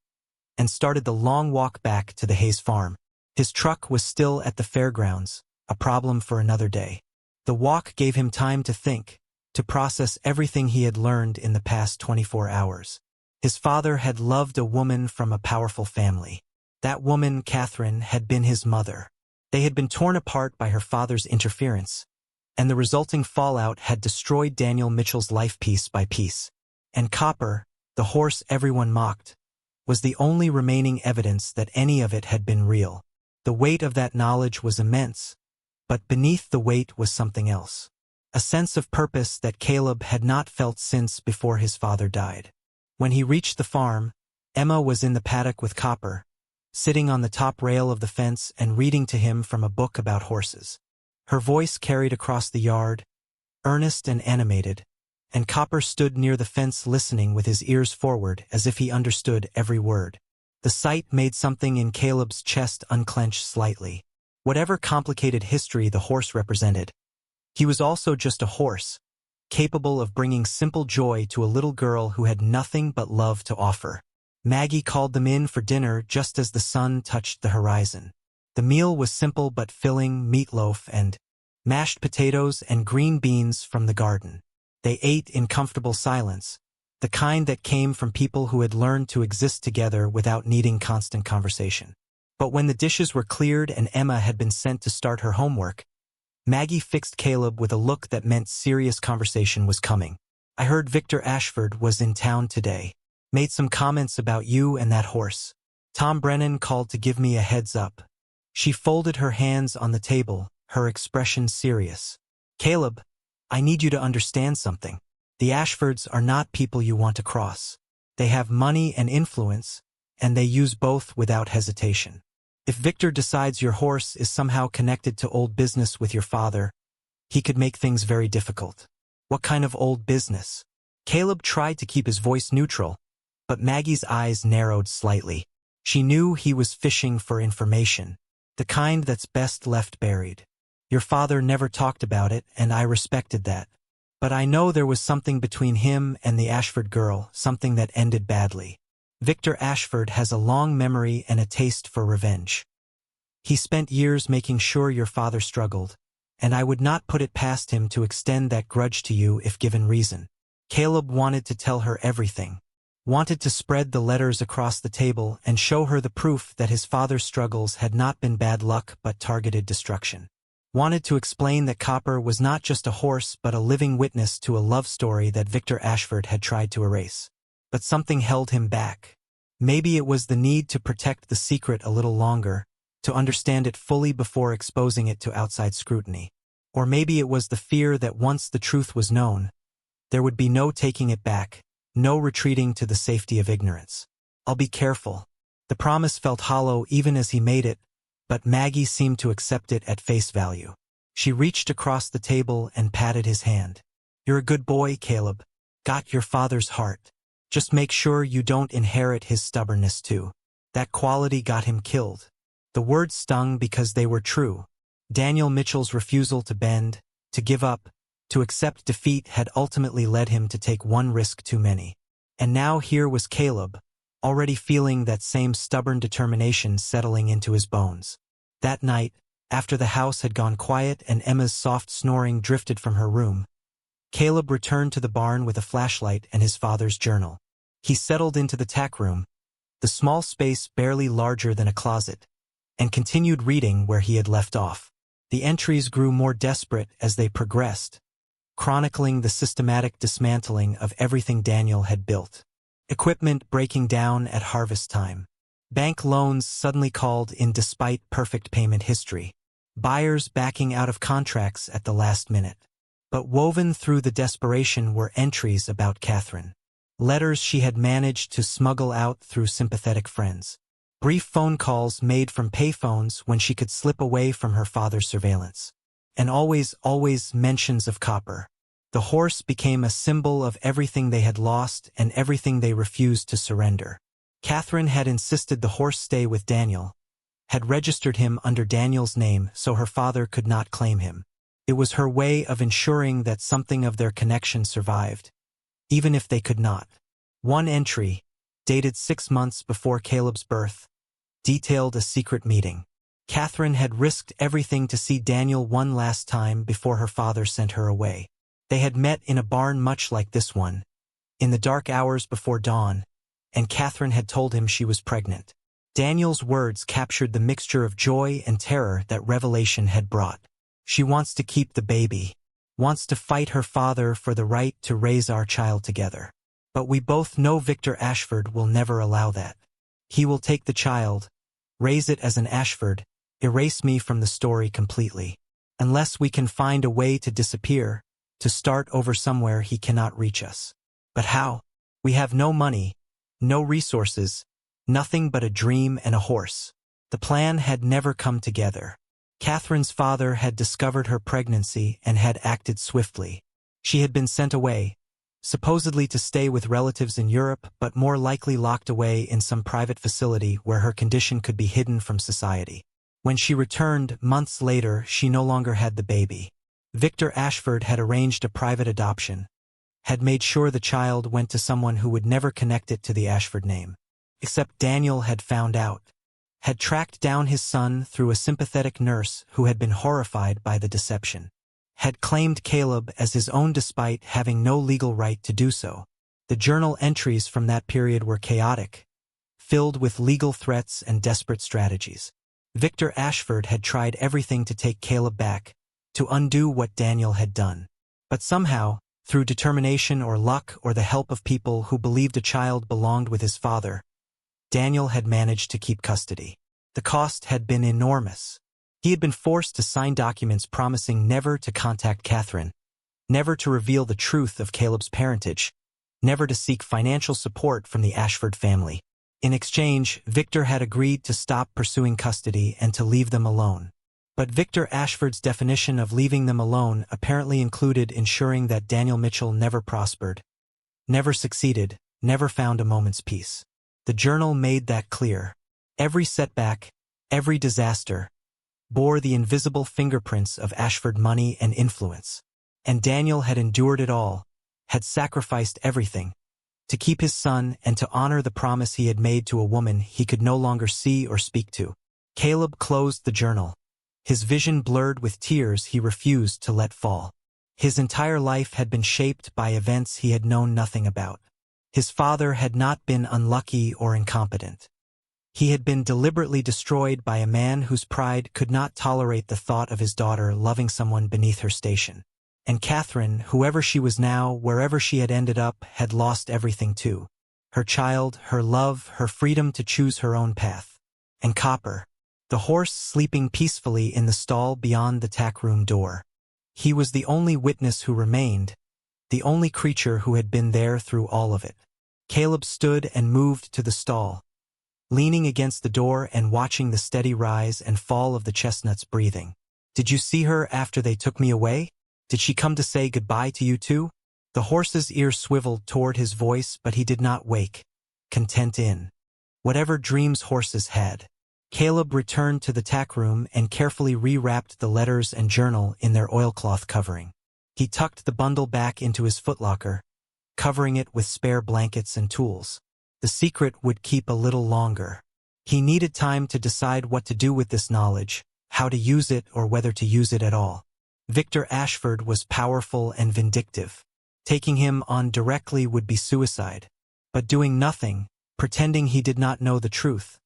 and started the long walk back to the Hayes farm. His truck was still at the fairgrounds, a problem for another day. The walk gave him time to think, to process everything he had learned in the past 24 hours. His father had loved a woman from a powerful family. That woman, Catherine, had been his mother. They had been torn apart by her father's interference, and the resulting fallout had destroyed Daniel Mitchell's life piece by piece. And Copper, the horse everyone mocked, was the only remaining evidence that any of it had been real. The weight of that knowledge was immense, but beneath the weight was something else. A sense of purpose that Caleb had not felt since before his father died. When he reached the farm, Emma was in the paddock with Copper, sitting on the top rail of the fence and reading to him from a book about horses. Her voice carried across the yard, earnest and animated, and Copper stood near the fence listening with his ears forward as if he understood every word. The sight made something in Caleb's chest unclench slightly. Whatever complicated history the horse represented, he was also just a horse, capable of bringing simple joy to a little girl who had nothing but love to offer. Maggie called them in for dinner just as the sun touched the horizon. The meal was simple but filling: meatloaf and mashed potatoes and green beans from the garden. They ate in comfortable silence, the kind that came from people who had learned to exist together without needing constant conversation. But when the dishes were cleared and Emma had been sent to start her homework, Maggie fixed Caleb with a look that meant serious conversation was coming. "I heard Victor Ashford was in town today. Made some comments about you and that horse. Tom Brennan called to give me a heads up." She folded her hands on the table, her expression serious. "Caleb, I need you to understand something. The Ashfords are not people you want to cross. They have money and influence, and they use both without hesitation. If Victor decides your horse is somehow connected to old business with your father, he could make things very difficult." "What kind of old business?" Caleb tried to keep his voice neutral, but Maggie's eyes narrowed slightly. She knew he was fishing for information, the kind that's best left buried. "Your father never talked about it, and I respected that. But I know there was something between him and the Ashford girl, something that ended badly. Victor Ashford has a long memory and a taste for revenge. He spent years making sure your father struggled, and I would not put it past him to extend that grudge to you if given reason." Caleb wanted to tell her everything. Wanted to spread the letters across the table and show her the proof that his father's struggles had not been bad luck but targeted destruction. Wanted to explain that Copper was not just a horse but a living witness to a love story that Victor Ashford had tried to erase. But something held him back. Maybe it was the need to protect the secret a little longer, to understand it fully before exposing it to outside scrutiny. Or maybe it was the fear that once the truth was known, there would be no taking it back, no retreating to the safety of ignorance. "I'll be careful." The promise felt hollow even as he made it, but Maggie seemed to accept it at face value. She reached across the table and patted his hand. "You're a good boy, Caleb. Got your father's heart. Just make sure you don't inherit his stubbornness too. That quality got him killed." The words stung because they were true. Daniel Mitchell's refusal to bend, to give up, to accept defeat had ultimately led him to take one risk too many. And now here was Caleb, already feeling that same stubborn determination settling into his bones. That night, after the house had gone quiet and Emma's soft snoring drifted from her room, Caleb returned to the barn with a flashlight and his father's journal. He settled into the tack room, the small space barely larger than a closet, and continued reading where he had left off. The entries grew more desperate as they progressed, chronicling the systematic dismantling of everything Daniel had built. Equipment breaking down at harvest time. Bank loans suddenly called in despite perfect payment history. Buyers backing out of contracts at the last minute. But woven through the desperation were entries about Catherine. letters she had managed to smuggle out through sympathetic friends, brief phone calls made from payphones when she could slip away from her father's surveillance, and always mentions of Copper. The horse became a symbol of everything they had lost and everything they refused to surrender. Catherine had insisted the horse stay with Daniel, had registered him under Daniel's name so her father could not claim him. It was her way of ensuring that something of their connection survived, even if they could not. One entry, dated 6 months before Caleb's birth, detailed a secret meeting. Catherine had risked everything to see Daniel one last time before her father sent her away. They had met in a barn much like this one, in the dark hours before dawn, and Catherine had told him she was pregnant. Daniel's words captured the mixture of joy and terror that revelation had brought. She wants to keep the baby, wants to fight her father for the right to raise our child together. But we both know Victor Ashford will never allow that. He will take the child, raise it as an Ashford, erase me from the story completely. Unless we can find a way to disappear, to start over somewhere he cannot reach us. But how? We have no money, no resources, nothing but a dream and a horse. The plan had never come together. Catherine's father had discovered her pregnancy and had acted swiftly. She had been sent away, supposedly to stay with relatives in Europe, but more likely locked away in some private facility where her condition could be hidden from society. When she returned, months later, she no longer had the baby. Victor Ashford had arranged a private adoption, had made sure the child went to someone who would never connect it to the Ashford name. Except Daniel had found out, had tracked down his son through a sympathetic nurse who had been horrified by the deception, had claimed Caleb as his own despite having no legal right to do so. The journal entries from that period were chaotic, filled with legal threats and desperate strategies. Victor Ashford had tried everything to take Caleb back, to undo what Daniel had done. But somehow, through determination or luck or the help of people who believed a child belonged with his father, Daniel had managed to keep custody. The cost had been enormous. He had been forced to sign documents promising never to contact Catherine, never to reveal the truth of Caleb's parentage, never to seek financial support from the Ashford family. In exchange, Victor had agreed to stop pursuing custody and to leave them alone. But Victor Ashford's definition of leaving them alone apparently included ensuring that Daniel Mitchell never prospered, never succeeded, never found a moment's peace. The journal made that clear. Every setback, every disaster, bore the invisible fingerprints of Ashford money and influence. And Daniel had endured it all, had sacrificed everything, to keep his son and to honor the promise he had made to a woman he could no longer see or speak to. Caleb closed the journal, his vision blurred with tears he refused to let fall. His entire life had been shaped by events he had known nothing about. His father had not been unlucky or incompetent. He had been deliberately destroyed by a man whose pride could not tolerate the thought of his daughter loving someone beneath her station. And Catherine, whoever she was now, wherever she had ended up, had lost everything too. Her child, her love, her freedom to choose her own path. And Copper, the horse sleeping peacefully in the stall beyond the tackroom door. He was the only witness who remained, the only creature who had been there through all of it. Caleb stood and moved to the stall, leaning against the door and watching the steady rise and fall of the chestnut's breathing. "Did you see her after they took me away? Did she come to say goodbye to you too?" The horse's ear swiveled toward his voice, but he did not wake, content in whatever dreams horses had. Caleb returned to the tackroom and carefully rewrapped the letters and journal in their oilcloth covering. He tucked the bundle back into his footlocker, covering it with spare blankets and tools. The secret would keep a little longer. He needed time to decide what to do with this knowledge, how to use it or whether to use it at all. Victor Ashford was powerful and vindictive. Taking him on directly would be suicide. But doing nothing, pretending he did not know the truth,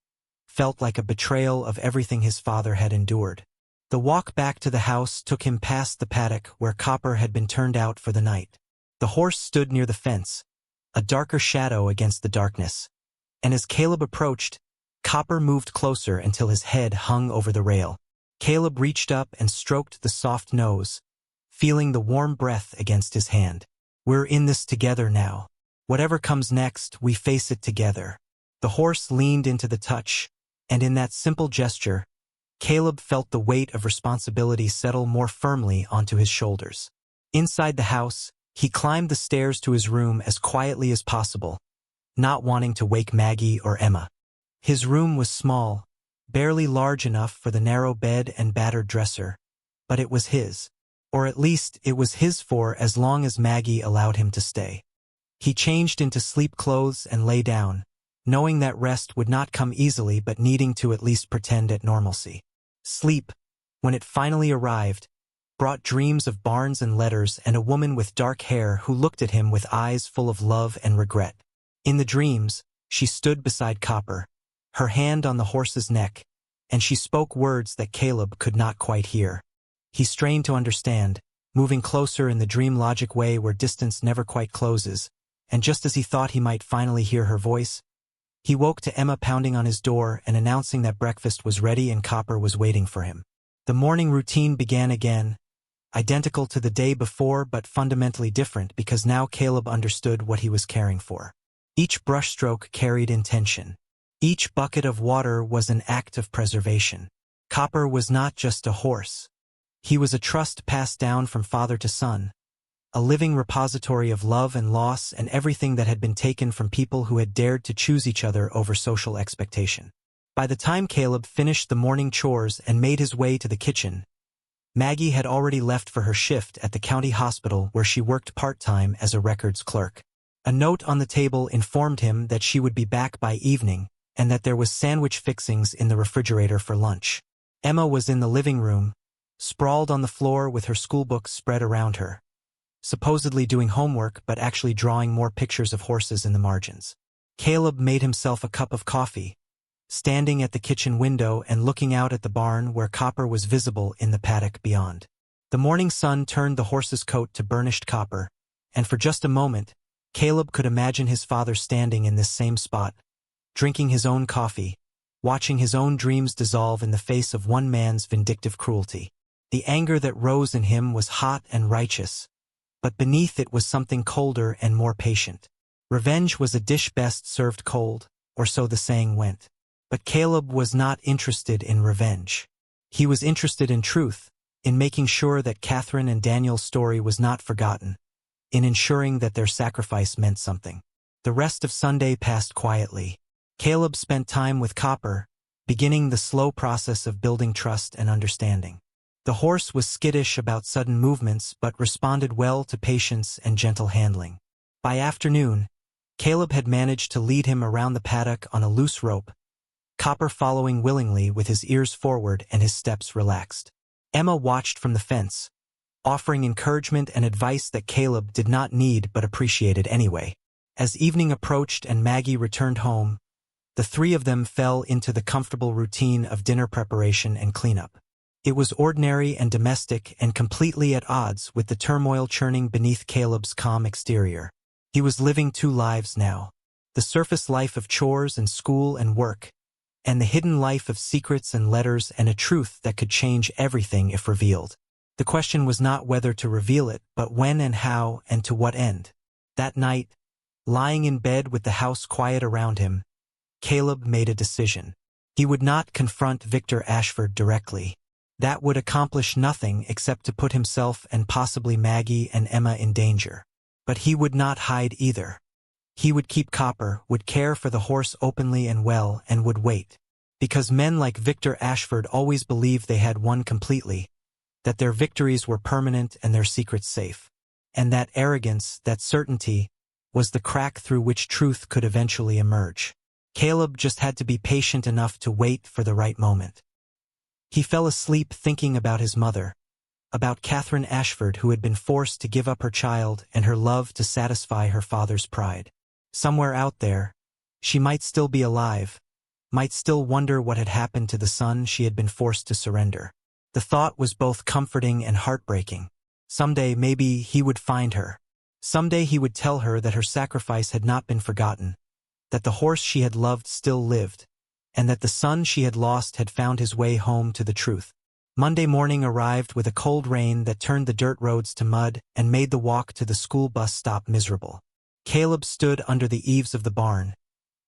felt like a betrayal of everything his father had endured. The walk back to the house took him past the paddock where Copper had been turned out for the night. The horse stood near the fence, a darker shadow against the darkness. And as Caleb approached, Copper moved closer until his head hung over the rail. Caleb reached up and stroked the soft nose, feeling the warm breath against his hand. "We're in this together now," Whatever comes next, we face it together. The horse leaned into the touch, and in that simple gesture, Caleb felt the weight of responsibility settle more firmly onto his shoulders. Inside the house, he climbed the stairs to his room as quietly as possible, not wanting to wake Maggie or Emma. His room was small, barely large enough for the narrow bed and battered dresser, but it was his. Or at least it was his for as long as Maggie allowed him to stay. He changed into sleep clothes and lay down, knowing that rest would not come easily but needing to at least pretend at normalcy. Sleep, when it finally arrived, brought dreams of barns and letters and a woman with dark hair who looked at him with eyes full of love and regret. In the dreams, she stood beside Copper, her hand on the horse's neck, and she spoke words that Caleb could not quite hear. He strained to understand, moving closer in the dream logic way where distance never quite closes, and just as he thought he might finally hear her voice, he woke to Emma pounding on his door and announcing that breakfast was ready and Copper was waiting for him. The morning routine began again, identical to the day before but fundamentally different because now Caleb understood what he was caring for. Each brushstroke carried intention. Each bucket of water was an act of preservation. Copper was not just a horse. He was a trust passed down from father to son, a living repository of love and loss and everything that had been taken from people who had dared to choose each other over social expectation. By the time Caleb finished the morning chores and made his way to the kitchen, Maggie had already left for her shift at the county hospital where she worked part-time as a records clerk. A note on the table informed him that she would be back by evening and that there was sandwich fixings in the refrigerator for lunch. Emma was in the living room, sprawled on the floor with her schoolbooks spread around her, supposedly doing homework but actually drawing more pictures of horses in the margins. Caleb made himself a cup of coffee, standing at the kitchen window and looking out at the barn where Copper was visible in the paddock beyond. The morning sun turned the horse's coat to burnished copper, and for just a moment, Caleb could imagine his father standing in this same spot, drinking his own coffee, watching his own dreams dissolve in the face of one man's vindictive cruelty. The anger that rose in him was hot and righteous, but beneath it was something colder and more patient. Revenge was a dish best served cold, or so the saying went. But Caleb was not interested in revenge. He was interested in truth, in making sure that Catherine and Daniel's story was not forgotten, in ensuring that their sacrifice meant something. The rest of Sunday passed quietly. Caleb spent time with Copper, beginning the slow process of building trust and understanding. The horse was skittish about sudden movements but responded well to patience and gentle handling. By afternoon, Caleb had managed to lead him around the paddock on a loose rope, Copper following willingly with his ears forward and his steps relaxed. Emma watched from the fence, offering encouragement and advice that Caleb did not need but appreciated anyway. As evening approached and Maggie returned home, the three of them fell into the comfortable routine of dinner preparation and cleanup. It was ordinary and domestic and completely at odds with the turmoil churning beneath Caleb's calm exterior. He was living two lives now: the surface life of chores and school and work, and the hidden life of secrets and letters and a truth that could change everything if revealed. The question was not whether to reveal it, but when and how and to what end. That night, lying in bed with the house quiet around him, Caleb made a decision. He would not confront Victor Ashford directly. That would accomplish nothing except to put himself and possibly Maggie and Emma in danger. But he would not hide either. He would keep Copper, would care for the horse openly and well, and would wait. Because men like Victor Ashford always believed they had won completely, that their victories were permanent and their secrets safe. And that arrogance, that certainty, was the crack through which truth could eventually emerge. Caleb just had to be patient enough to wait for the right moment. He fell asleep thinking about his mother, about Catherine Ashford who had been forced to give up her child and her love to satisfy her father's pride. Somewhere out there, she might still be alive, might still wonder what had happened to the son she had been forced to surrender. The thought was both comforting and heartbreaking. Someday maybe he would find her. Someday he would tell her that her sacrifice had not been forgotten, that the horse she had loved still lived, and that the son she had lost had found his way home to the truth. Monday morning arrived with a cold rain that turned the dirt roads to mud and made the walk to the school bus stop miserable. Caleb stood under the eaves of the barn,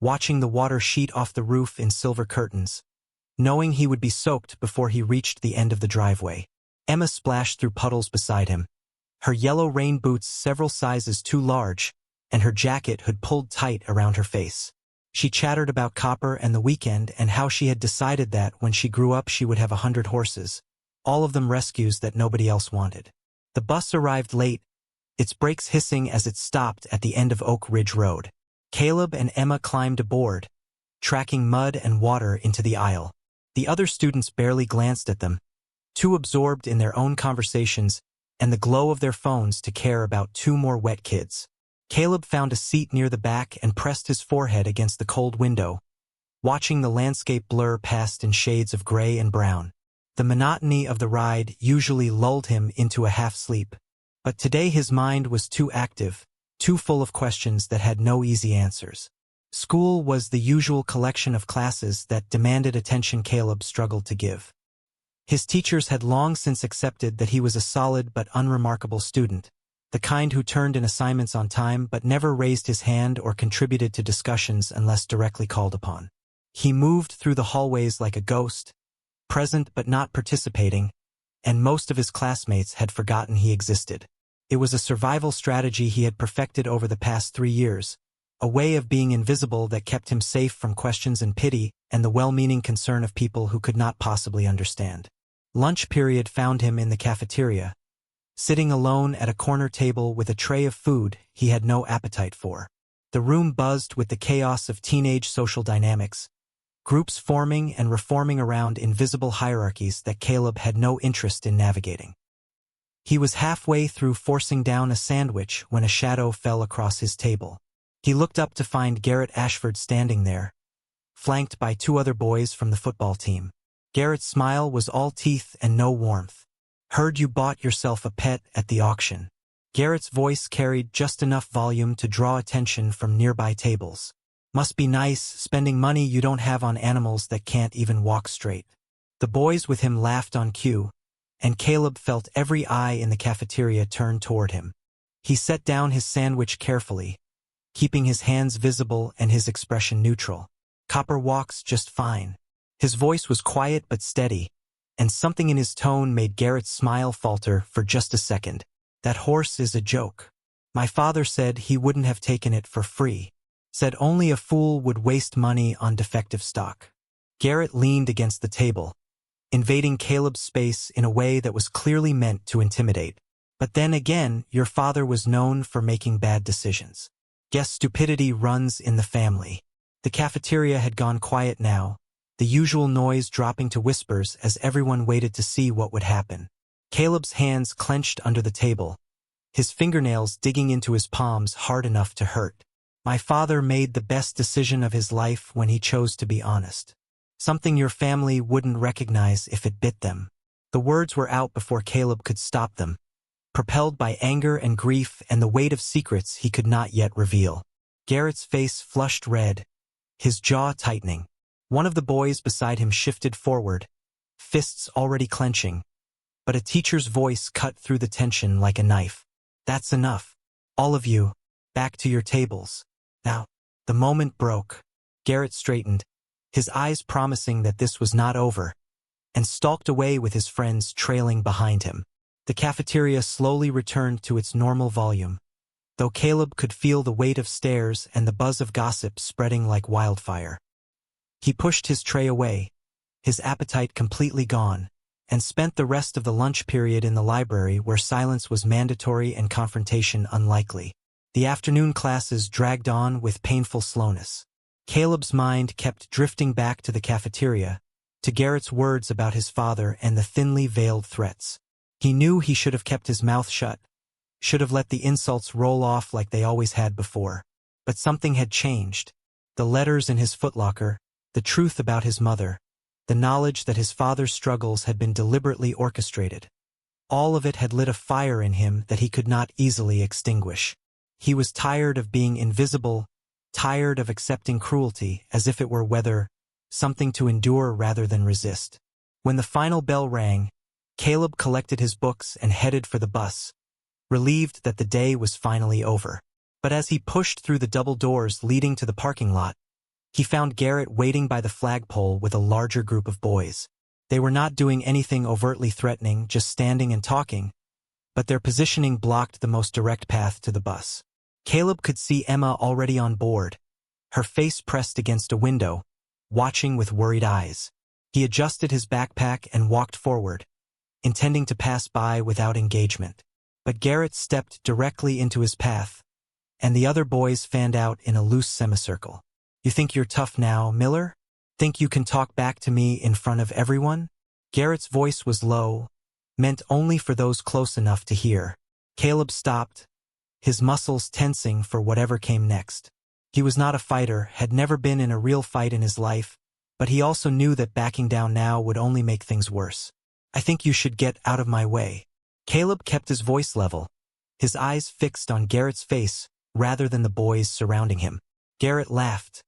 watching the water sheet off the roof in silver curtains, knowing he would be soaked before he reached the end of the driveway. Emma splashed through puddles beside him, her yellow rain boots several sizes too large, and her jacket hood pulled tight around her face. She chattered about Copper and the weekend and how she had decided that when she grew up she would have 100 horses, all of them rescues that nobody else wanted. The bus arrived late, its brakes hissing as it stopped at the end of Oak Ridge Road. Caleb and Emma climbed aboard, tracking mud and water into the aisle. The other students barely glanced at them, too absorbed in their own conversations and the glow of their phones to care about two more wet kids. Caleb found a seat near the back and pressed his forehead against the cold window, watching the landscape blur past in shades of gray and brown. The monotony of the ride usually lulled him into a half-sleep, but today his mind was too active, too full of questions that had no easy answers. School was the usual collection of classes that demanded attention Caleb struggled to give. His teachers had long since accepted that he was a solid but unremarkable student, the kind who turned in assignments on time but never raised his hand or contributed to discussions unless directly called upon. He moved through the hallways like a ghost, present but not participating, and most of his classmates had forgotten he existed. It was a survival strategy he had perfected over the past 3 years, a way of being invisible that kept him safe from questions and pity and the well-meaning concern of people who could not possibly understand. Lunch period found him in the cafeteria, sitting alone at a corner table with a tray of food he had no appetite for. The room buzzed with the chaos of teenage social dynamics, groups forming and reforming around invisible hierarchies that Caleb had no interest in navigating. He was halfway through forcing down a sandwich when a shadow fell across his table. He looked up to find Garrett Ashford standing there, flanked by 2 other boys from the football team. Garrett's smile was all teeth and no warmth. "Heard you bought yourself a pet at the auction." Garrett's voice carried just enough volume to draw attention from nearby tables. "Must be nice, spending money you don't have on animals that can't even walk straight." The boys with him laughed on cue, and Caleb felt every eye in the cafeteria turn toward him. He set down his sandwich carefully, keeping his hands visible and his expression neutral. "Copper walks just fine." His voice was quiet but steady, and something in his tone made Garrett's smile falter for just a second. "That horse is a joke. My father said he wouldn't have taken it for free. Said only a fool would waste money on defective stock." Garrett leaned against the table, invading Caleb's space in a way that was clearly meant to intimidate. "But then again, your father was known for making bad decisions. Guess stupidity runs in the family." The cafeteria had gone quiet now, the usual noise dropping to whispers as everyone waited to see what would happen. Caleb's hands clenched under the table, his fingernails digging into his palms hard enough to hurt. "My father made the best decision of his life when he chose to be honest. Something your family wouldn't recognize if it bit them." The words were out before Caleb could stop them, propelled by anger and grief and the weight of secrets he could not yet reveal. Garrett's face flushed red, his jaw tightening. One of the boys beside him shifted forward, fists already clenching, but a teacher's voice cut through the tension like a knife. "That's enough. All of you, back to your tables. Now." The moment broke. Garrett straightened, his eyes promising that this was not over, and stalked away with his friends trailing behind him. The cafeteria slowly returned to its normal volume, though Caleb could feel the weight of stares and the buzz of gossip spreading like wildfire. He pushed his tray away, his appetite completely gone, and spent the rest of the lunch period in the library where silence was mandatory and confrontation unlikely. The afternoon classes dragged on with painful slowness. Caleb's mind kept drifting back to the cafeteria, to Garrett's words about his father and the thinly veiled threats. He knew he should have kept his mouth shut, should have let the insults roll off like they always had before. But something had changed. The letters in his footlocker, the truth about his mother, the knowledge that his father's struggles had been deliberately orchestrated. All of it had lit a fire in him that he could not easily extinguish. He was tired of being invisible, tired of accepting cruelty as if it were something to endure rather than resist. When the final bell rang, Caleb collected his books and headed for the bus, relieved that the day was finally over. But as he pushed through the double doors leading to the parking lot, he found Garrett waiting by the flagpole with a larger group of boys. They were not doing anything overtly threatening, just standing and talking, but their positioning blocked the most direct path to the bus. Caleb could see Emma already on board, her face pressed against a window, watching with worried eyes. He adjusted his backpack and walked forward, intending to pass by without engagement. But Garrett stepped directly into his path, and the other boys fanned out in a loose semicircle. "You think you're tough now, Miller? Think you can talk back to me in front of everyone?" Garrett's voice was low, meant only for those close enough to hear. Caleb stopped, his muscles tensing for whatever came next. He was not a fighter, had never been in a real fight in his life, but he also knew that backing down now would only make things worse. "I think you should get out of my way." Caleb kept his voice level, his eyes fixed on Garrett's face rather than the boys surrounding him. Garrett laughed,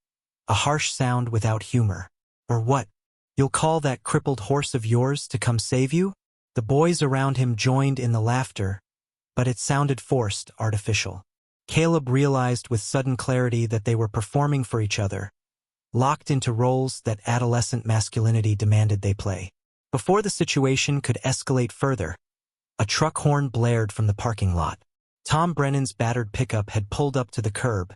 a harsh sound without humor. "Or what? You'll call that crippled horse of yours to come save you?" The boys around him joined in the laughter, but it sounded forced, artificial. Caleb realized with sudden clarity that they were performing for each other, locked into roles that adolescent masculinity demanded they play. Before the situation could escalate further, a truck horn blared from the parking lot. Tom Brennan's battered pickup had pulled up to the curb,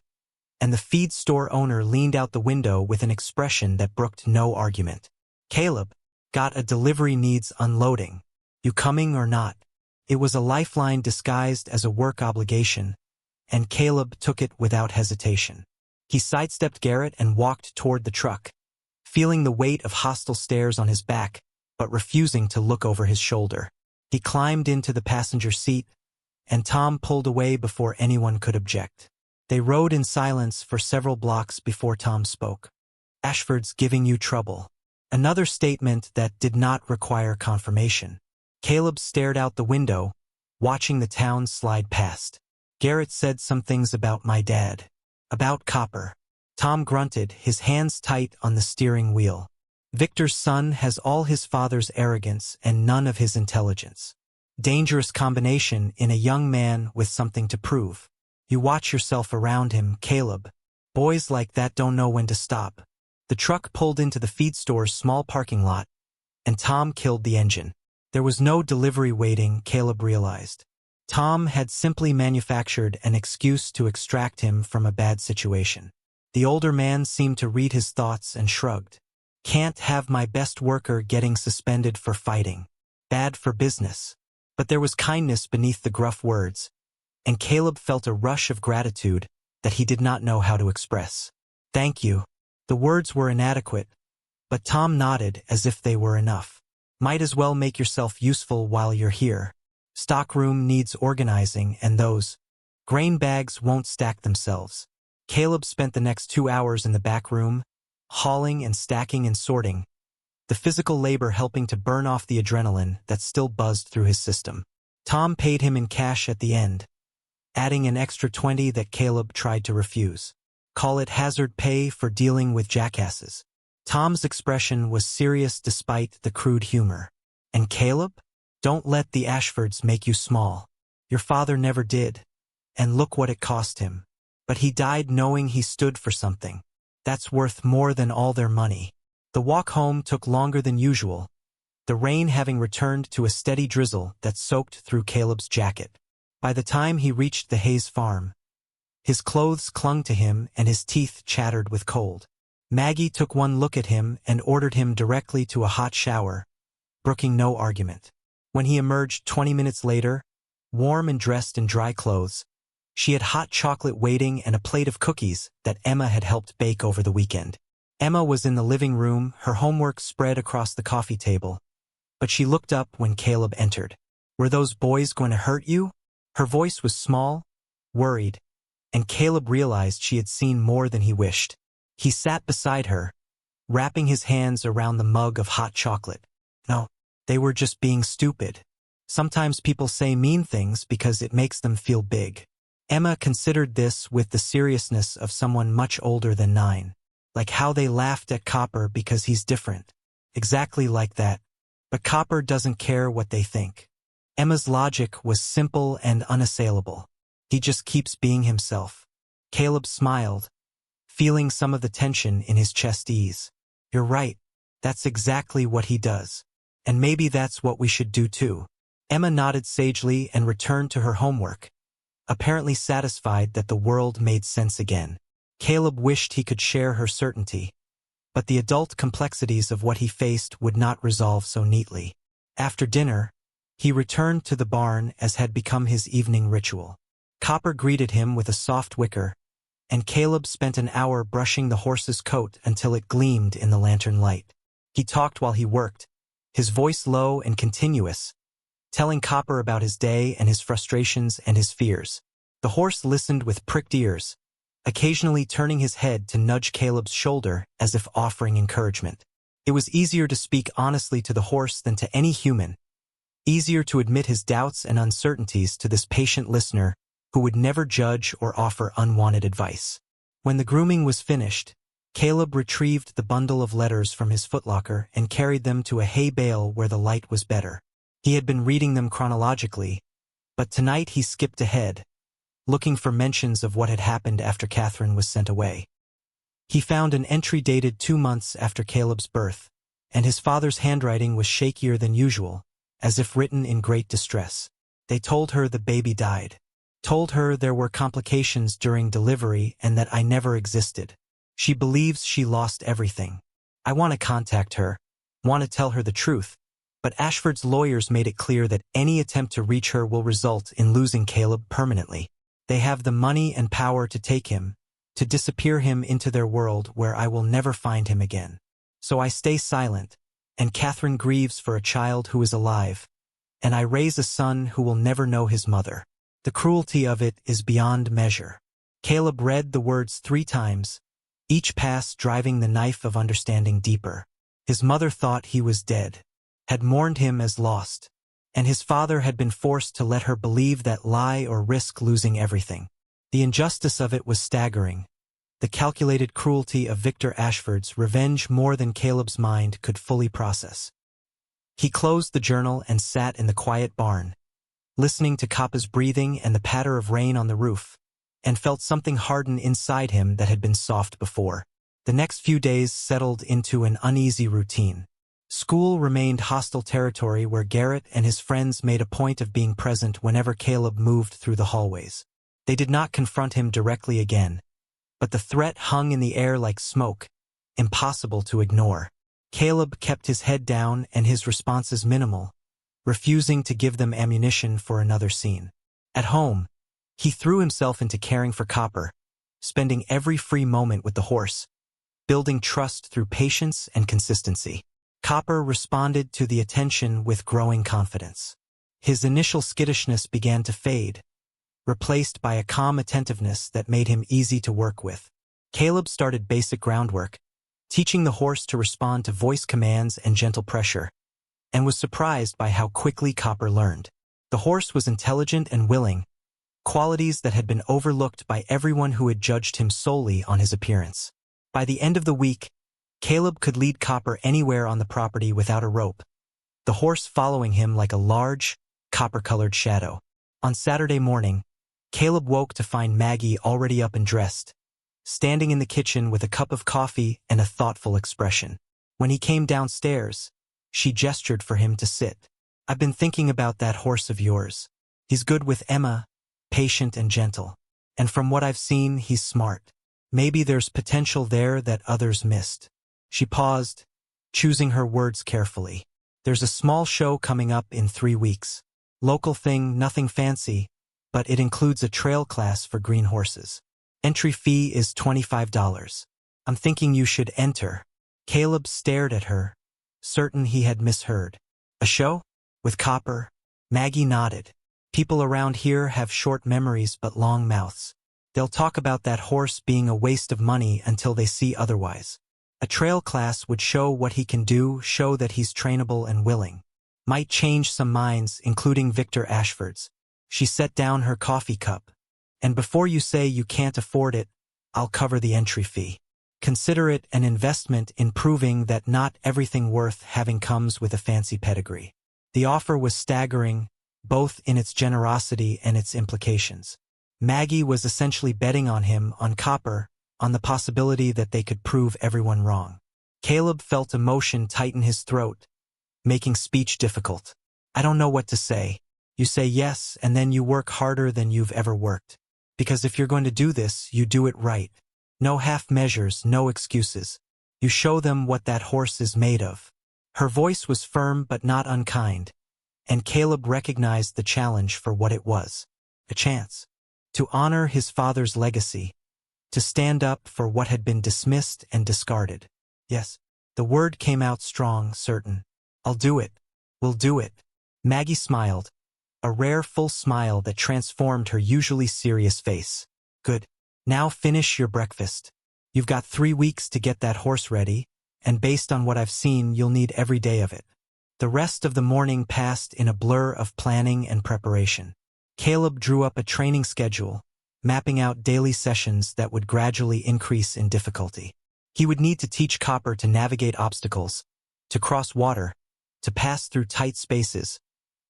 and the feed store owner leaned out the window with an expression that brooked no argument. "Caleb, got a delivery needs unloading. You coming or not?" It was a lifeline disguised as a work obligation, and Caleb took it without hesitation. He sidestepped Garrett and walked toward the truck, feeling the weight of hostile stares on his back, but refusing to look over his shoulder. He climbed into the passenger seat, and Tom pulled away before anyone could object. They rode in silence for several blocks before Tom spoke. "Ashford's giving you trouble." Another statement that did not require confirmation. Caleb stared out the window, watching the town slide past. "Garrett said some things about my dad. About Copper." Tom grunted, his hands tight on the steering wheel. "Victor's son has all his father's arrogance and none of his intelligence. Dangerous combination in a young man with something to prove. You watch yourself around him, Caleb. Boys like that don't know when to stop." The truck pulled into the feed store's small parking lot, and Tom killed the engine. There was no delivery waiting, Caleb realized. Tom had simply manufactured an excuse to extract him from a bad situation. The older man seemed to read his thoughts and shrugged. "Can't have my best worker getting suspended for fighting. Bad for business." But there was kindness beneath the gruff words, and Caleb felt a rush of gratitude that he did not know how to express. "Thank you." The words were inadequate, but Tom nodded as if they were enough. "Might as well make yourself useful while you're here. Stockroom needs organizing, and those grain bags won't stack themselves." Caleb spent the next 2 hours in the back room, hauling and stacking and sorting, the physical labor helping to burn off the adrenaline that still buzzed through his system. Tom paid him in cash at the end, adding an extra 20 that Caleb tried to refuse. "Call it hazard pay for dealing with jackasses." Tom's expression was serious despite the crude humor. "And Caleb? Don't let the Ashfords make you small. Your father never did, and look what it cost him. But he died knowing he stood for something. That's worth more than all their money." The walk home took longer than usual, the rain having returned to a steady drizzle that soaked through Caleb's jacket. By the time he reached the Hayes farm, his clothes clung to him and his teeth chattered with cold. Maggie took one look at him and ordered him directly to a hot shower, brooking no argument. When he emerged 20 minutes later, warm and dressed in dry clothes, she had hot chocolate waiting and a plate of cookies that Emma had helped bake over the weekend. Emma was in the living room, her homework spread across the coffee table, but she looked up when Caleb entered. "Were those boys going to hurt you?" Her voice was small, worried, and Caleb realized she had seen more than he wished. He sat beside her, wrapping his hands around the mug of hot chocolate. "No, they were just being stupid. Sometimes people say mean things because it makes them feel big." Emma considered this with the seriousness of someone much older than 9. Like how they laughed at Copper because he's different. Exactly like that. But Copper doesn't care what they think. Emma's logic was simple and unassailable. He just keeps being himself. Caleb smiled, feeling some of the tension in his chest ease. You're right. That's exactly what he does. And maybe that's what we should do too. Emma nodded sagely and returned to her homework, apparently satisfied that the world made sense again. Caleb wished he could share her certainty, but the adult complexities of what he faced would not resolve so neatly. After dinner, he returned to the barn as had become his evening ritual. Copper greeted him with a soft whicker, and Caleb spent an hour brushing the horse's coat until it gleamed in the lantern light. He talked while he worked, his voice low and continuous, telling Copper about his day and his frustrations and his fears. The horse listened with pricked ears, occasionally turning his head to nudge Caleb's shoulder as if offering encouragement. It was easier to speak honestly to the horse than to any human, easier to admit his doubts and uncertainties to this patient listener who would never judge or offer unwanted advice. When the grooming was finished, Caleb retrieved the bundle of letters from his footlocker and carried them to a hay bale where the light was better. He had been reading them chronologically, but tonight he skipped ahead, looking for mentions of what had happened after Catherine was sent away. He found an entry dated 2 months after Caleb's birth, and his father's handwriting was shakier than usual, as if written in great distress. They told her the baby died. Told her there were complications during delivery and that I never existed. She believes she lost everything. I want to contact her, want to tell her the truth, but Ashford's lawyers made it clear that any attempt to reach her will result in losing Caleb permanently. They have the money and power to take him, to disappear him into their world where I will never find him again. So I stay silent, and Catherine grieves for a child who is alive, and I raise a son who will never know his mother. The cruelty of it is beyond measure. Caleb read the words 3 times, each pass driving the knife of understanding deeper. His mother thought he was dead, had mourned him as lost, and his father had been forced to let her believe that lie or risk losing everything. The injustice of it was staggering, the calculated cruelty of Victor Ashford's revenge more than Caleb's mind could fully process. He closed the journal and sat in the quiet barn, listening to Kappa's breathing and the patter of rain on the roof, and felt something harden inside him that had been soft before. The next few days settled into an uneasy routine. School remained hostile territory where Garrett and his friends made a point of being present whenever Caleb moved through the hallways. They did not confront him directly again, but the threat hung in the air like smoke, impossible to ignore. Caleb kept his head down and his responses minimal, refusing to give them ammunition for another scene. At home, he threw himself into caring for Copper, spending every free moment with the horse, building trust through patience and consistency. Copper responded to the attention with growing confidence. His initial skittishness began to fade, replaced by a calm attentiveness that made him easy to work with. Caleb started basic groundwork, teaching the horse to respond to voice commands and gentle pressure, and was surprised by how quickly Copper learned. The horse was intelligent and willing, qualities that had been overlooked by everyone who had judged him solely on his appearance. By the end of the week, Caleb could lead Copper anywhere on the property without a rope, the horse following him like a large, copper-colored shadow. On Saturday morning, Caleb woke to find Maggie already up and dressed, standing in the kitchen with a cup of coffee and a thoughtful expression. When he came downstairs, she gestured for him to sit. "I've been thinking about that horse of yours. He's good with Emma, patient and gentle. And from what I've seen, he's smart. Maybe there's potential there that others missed." She paused, choosing her words carefully. "There's a small show coming up in 3 weeks. Local thing, nothing fancy, but it includes a trail class for green horses. Entry fee is $25. I'm thinking you should enter." Caleb stared at her, certain he had misheard. "A show? With Copper?" Maggie nodded. "People around here have short memories but long mouths. They'll talk about that horse being a waste of money until they see otherwise. A trail class would show what he can do, show that he's trainable and willing. Might change some minds, including Victor Ashford's." She set down her coffee cup. "And before you say you can't afford it, I'll cover the entry fee. Consider it an investment in proving that not everything worth having comes with a fancy pedigree." The offer was staggering, both in its generosity and its implications. Maggie was essentially betting on him, on Copper, on the possibility that they could prove everyone wrong. Caleb felt emotion tighten his throat, making speech difficult. I don't know what to say. You say yes, and then you work harder than you've ever worked. Because if you're going to do this, you do it right. No half measures, no excuses. You show them what that horse is made of. Her voice was firm but not unkind, and Caleb recognized the challenge for what it was. A chance to honor his father's legacy, to stand up for what had been dismissed and discarded. Yes, the word came out strong, certain. I'll do it. We'll do it. Maggie smiled, a rare full smile that transformed her usually serious face. Good. Now finish your breakfast. You've got 3 weeks to get that horse ready, and based on what I've seen, you'll need every day of it. The rest of the morning passed in a blur of planning and preparation. Caleb drew up a training schedule, mapping out daily sessions that would gradually increase in difficulty. He would need to teach Copper to navigate obstacles, to cross water, to pass through tight spaces,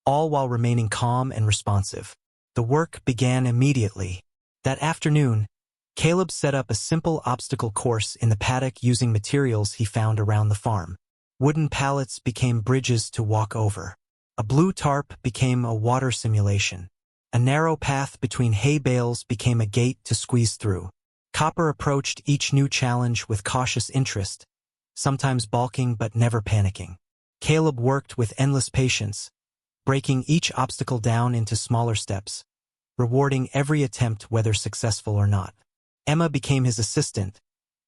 all while remaining calm and responsive. The work began immediately. That afternoon, Caleb set up a simple obstacle course in the paddock using materials he found around the farm. Wooden pallets became bridges to walk over. A blue tarp became a water simulation. A narrow path between hay bales became a gate to squeeze through. Copper approached each new challenge with cautious interest, sometimes balking but never panicking. Caleb worked with endless patience, breaking each obstacle down into smaller steps, rewarding every attempt whether successful or not. Emma became his assistant,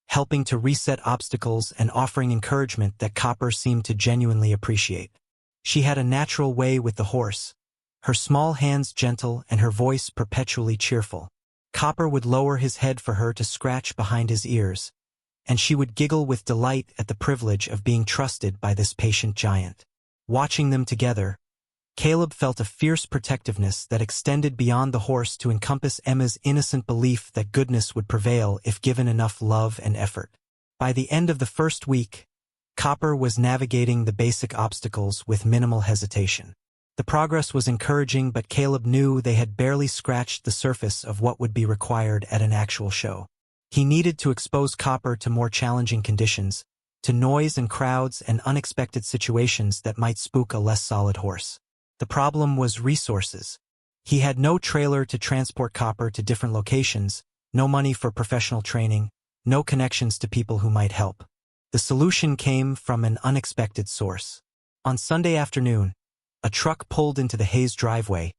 helping to reset obstacles and offering encouragement that Copper seemed to genuinely appreciate. She had a natural way with the horse, her small hands gentle and her voice perpetually cheerful. Copper would lower his head for her to scratch behind his ears, and she would giggle with delight at the privilege of being trusted by this patient giant. Watching them together, Caleb felt a fierce protectiveness that extended beyond the horse to encompass Emma's innocent belief that goodness would prevail if given enough love and effort. By the end of the first week, Copper was navigating the basic obstacles with minimal hesitation. The progress was encouraging, but Caleb knew they had barely scratched the surface of what would be required at an actual show. He needed to expose Copper to more challenging conditions, to noise and crowds and unexpected situations that might spook a less solid horse. The problem was resources. He had no trailer to transport Copper to different locations, no money for professional training, no connections to people who might help. The solution came from an unexpected source. On Sunday afternoon, a truck pulled into the Hayes driveway,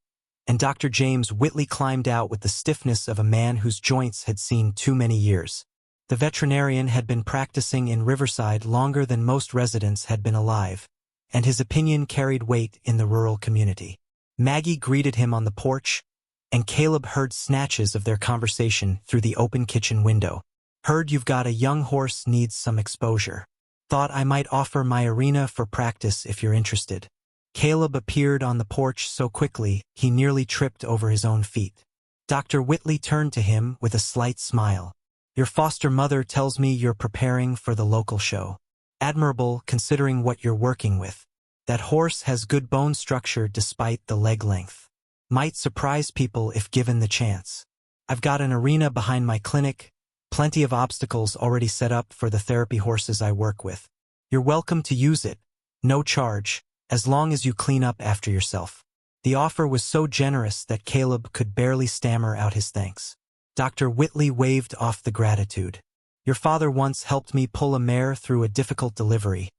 and Dr. James Whitley climbed out with the stiffness of a man whose joints had seen too many years. The veterinarian had been practicing in Riverside longer than most residents had been alive, and his opinion carried weight in the rural community. Maggie greeted him on the porch, and Caleb heard snatches of their conversation through the open kitchen window. Heard you've got a young horse needs some exposure. Thought I might offer my arena for practice if you're interested. Caleb appeared on the porch so quickly he nearly tripped over his own feet. Dr. Whitley turned to him with a slight smile. Your foster mother tells me you're preparing for the local show. Admirable considering what you're working with. That horse has good bone structure despite the leg length. Might surprise people if given the chance. I've got an arena behind my clinic, plenty of obstacles already set up for the therapy horses I work with. You're welcome to use it, no charge, as long as you clean up after yourself. The offer was so generous that Caleb could barely stammer out his thanks. Dr. Whitley waved off the gratitude. Your father once helped me pull a mare through a difficult delivery.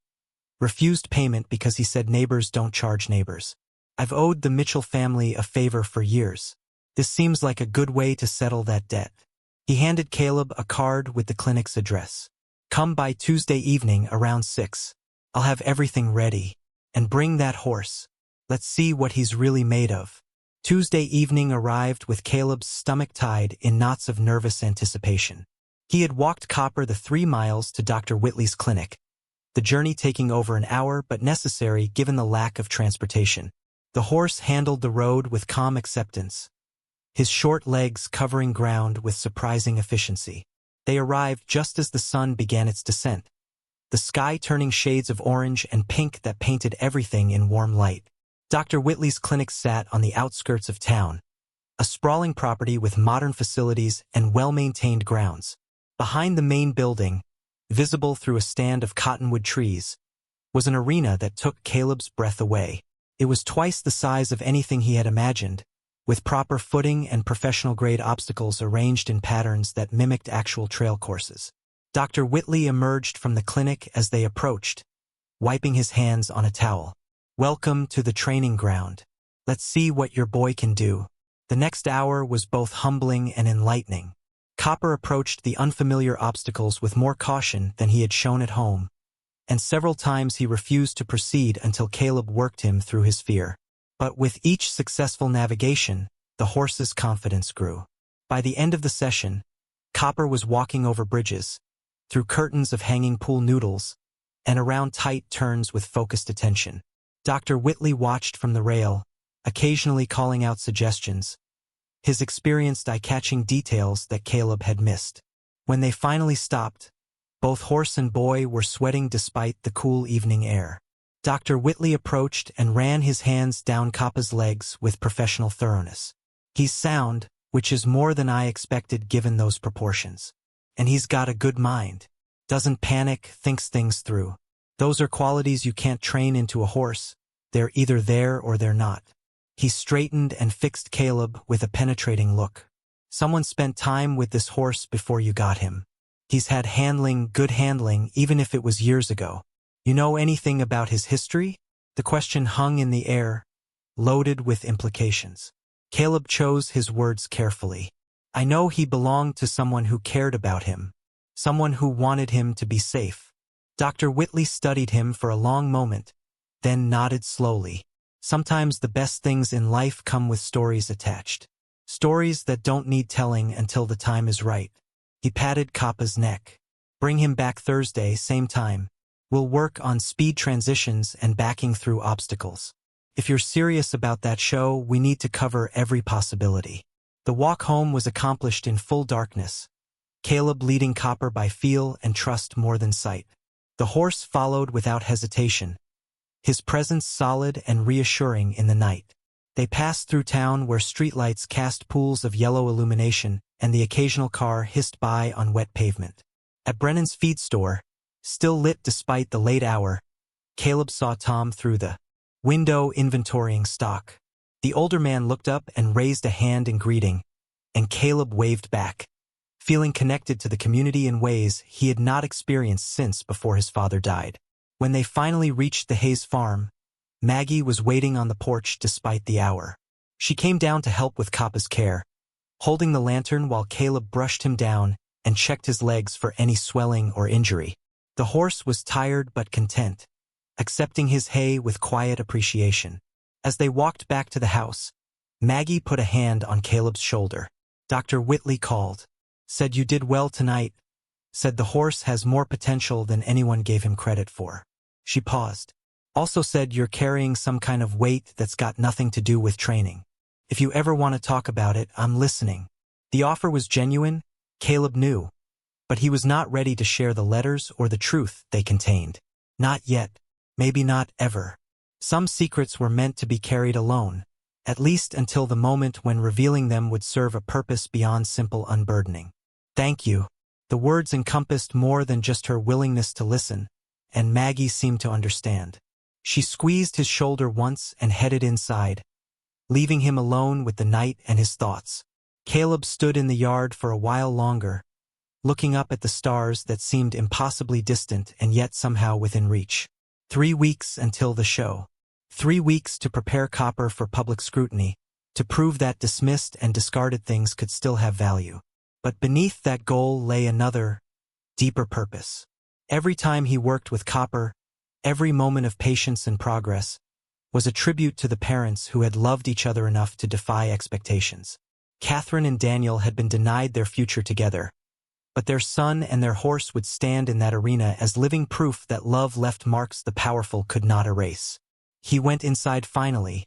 Refused payment because he said neighbors don't charge neighbors. I've owed the Mitchell family a favor for years. This seems like a good way to settle that debt. He handed Caleb a card with the clinic's address. Come by Tuesday evening around 6. I'll have everything ready. And bring that horse. Let's see what he's really made of. Tuesday evening arrived with Caleb's stomach tied in knots of nervous anticipation. He had walked Copper the 3 miles to Dr. Whitley's clinic, the journey taking over an hour but necessary given the lack of transportation. The horse handled the road with calm acceptance, his short legs covering ground with surprising efficiency. They arrived just as the sun began its descent, the sky turning shades of orange and pink that painted everything in warm light. Dr. Whitley's clinic sat on the outskirts of town, a sprawling property with modern facilities and well-maintained grounds. Behind the main building, visible through a stand of cottonwood trees, was an arena that took Caleb's breath away. It was twice the size of anything he had imagined, with proper footing and professional-grade obstacles arranged in patterns that mimicked actual trail courses. Dr. Whitley emerged from the clinic as they approached, wiping his hands on a towel. "Welcome to the training ground. Let's see what your boy can do." The next hour was both humbling and enlightening. Copper approached the unfamiliar obstacles with more caution than he had shown at home, and several times he refused to proceed until Caleb worked him through his fear. But with each successful navigation, the horse's confidence grew. By the end of the session, Copper was walking over bridges, through curtains of hanging pool noodles, and around tight turns with focused attention. Dr. Whitley watched from the rail, occasionally calling out suggestions, his experienced eye-catching details that Caleb had missed. When they finally stopped, both horse and boy were sweating despite the cool evening air. Dr. Whitley approached and ran his hands down Coppa's legs with professional thoroughness. "He's sound, which is more than I expected given those proportions. And he's got a good mind. Doesn't panic, thinks things through. Those are qualities you can't train into a horse. They're either there or they're not." He straightened and fixed Caleb with a penetrating look. "Someone spent time with this horse before you got him. He's had handling, good handling, even if it was years ago. You know anything about his history?" The question hung in the air, loaded with implications. Caleb chose his words carefully. "I know he belonged to someone who cared about him, someone who wanted him to be safe." Dr. Whitley studied him for a long moment, then nodded slowly. "Sometimes the best things in life come with stories attached. Stories that don't need telling until the time is right." He patted Coppa's neck. "Bring him back Thursday, same time. We'll work on speed transitions and backing through obstacles. If you're serious about that show, we need to cover every possibility." The walk home was accomplished in full darkness, Caleb leading Copper by feel and trust more than sight. The horse followed without hesitation, his presence solid and reassuring in the night. They passed through town where streetlights cast pools of yellow illumination and the occasional car hissed by on wet pavement. At Brennan's feed store, still lit despite the late hour, Caleb saw Tom through the window inventorying stock. The older man looked up and raised a hand in greeting, and Caleb waved back, feeling connected to the community in ways he had not experienced since before his father died. When they finally reached the Hayes farm, Maggie was waiting on the porch despite the hour. She came down to help with Coppa's care, holding the lantern while Caleb brushed him down and checked his legs for any swelling or injury. The horse was tired but content, accepting his hay with quiet appreciation. As they walked back to the house, Maggie put a hand on Caleb's shoulder. "Dr. Whitley called. Said you did well tonight. Said the horse has more potential than anyone gave him credit for." She paused. "Also said you're carrying some kind of weight that's got nothing to do with training. If you ever want to talk about it, I'm listening." The offer was genuine, Caleb knew, but he was not ready to share the letters or the truth they contained. Not yet, maybe not ever. Some secrets were meant to be carried alone, at least until the moment when revealing them would serve a purpose beyond simple unburdening. "Thank you." The words encompassed more than just her willingness to listen, and Maggie seemed to understand. She squeezed his shoulder once and headed inside, leaving him alone with the night and his thoughts. Caleb stood in the yard for a while longer, looking up at the stars that seemed impossibly distant and yet somehow within reach. 3 weeks until the show. 3 weeks to prepare Copper for public scrutiny, to prove that dismissed and discarded things could still have value. But beneath that goal lay another, deeper purpose. Every time he worked with Copper, every moment of patience and progress, was a tribute to the parents who had loved each other enough to defy expectations. Catherine and Daniel had been denied their future together, but their son and their horse would stand in that arena as living proof that love left marks the powerful could not erase. He went inside finally,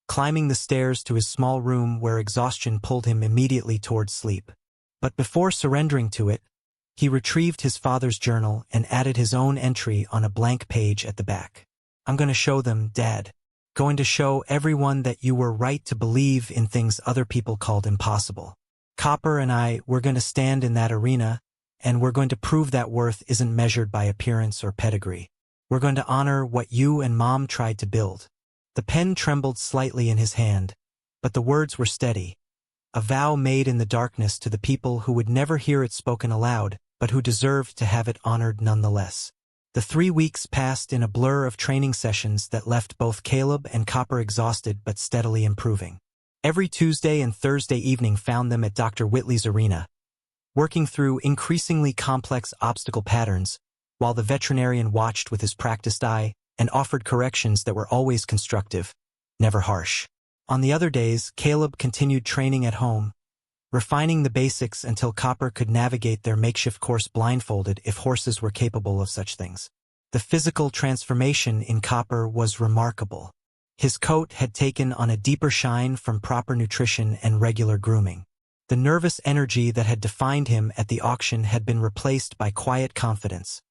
climbing the stairs to his small room where exhaustion pulled him immediately toward sleep. But before surrendering to it, he retrieved his father's journal and added his own entry on a blank page at the back. "I'm going to show them, Dad. Going to show everyone that you were right to believe in things other people called impossible. Copper and I, we're going to stand in that arena, and we're going to prove that worth isn't measured by appearance or pedigree. We're going to honor what you and Mom tried to build. The pen trembled slightly in his hand, but the words were steady. A vow made in the darkness to the people who would never hear it spoken aloud, but who deserved to have it honored nonetheless. The 3 weeks passed in a blur of training sessions that left both Caleb and Copper exhausted but steadily improving. Every Tuesday and Thursday evening found them at Dr. Whitley's arena, working through increasingly complex obstacle patterns, while the veterinarian watched with his practiced eye and offered corrections that were always constructive, never harsh. On the other days, Caleb continued training at home, refining the basics until Copper could navigate their makeshift course blindfolded if horses were capable of such things. The physical transformation in Copper was remarkable. His coat had taken on a deeper shine from proper nutrition and regular grooming. The nervous energy that had defined him at the auction had been replaced by quiet confidence,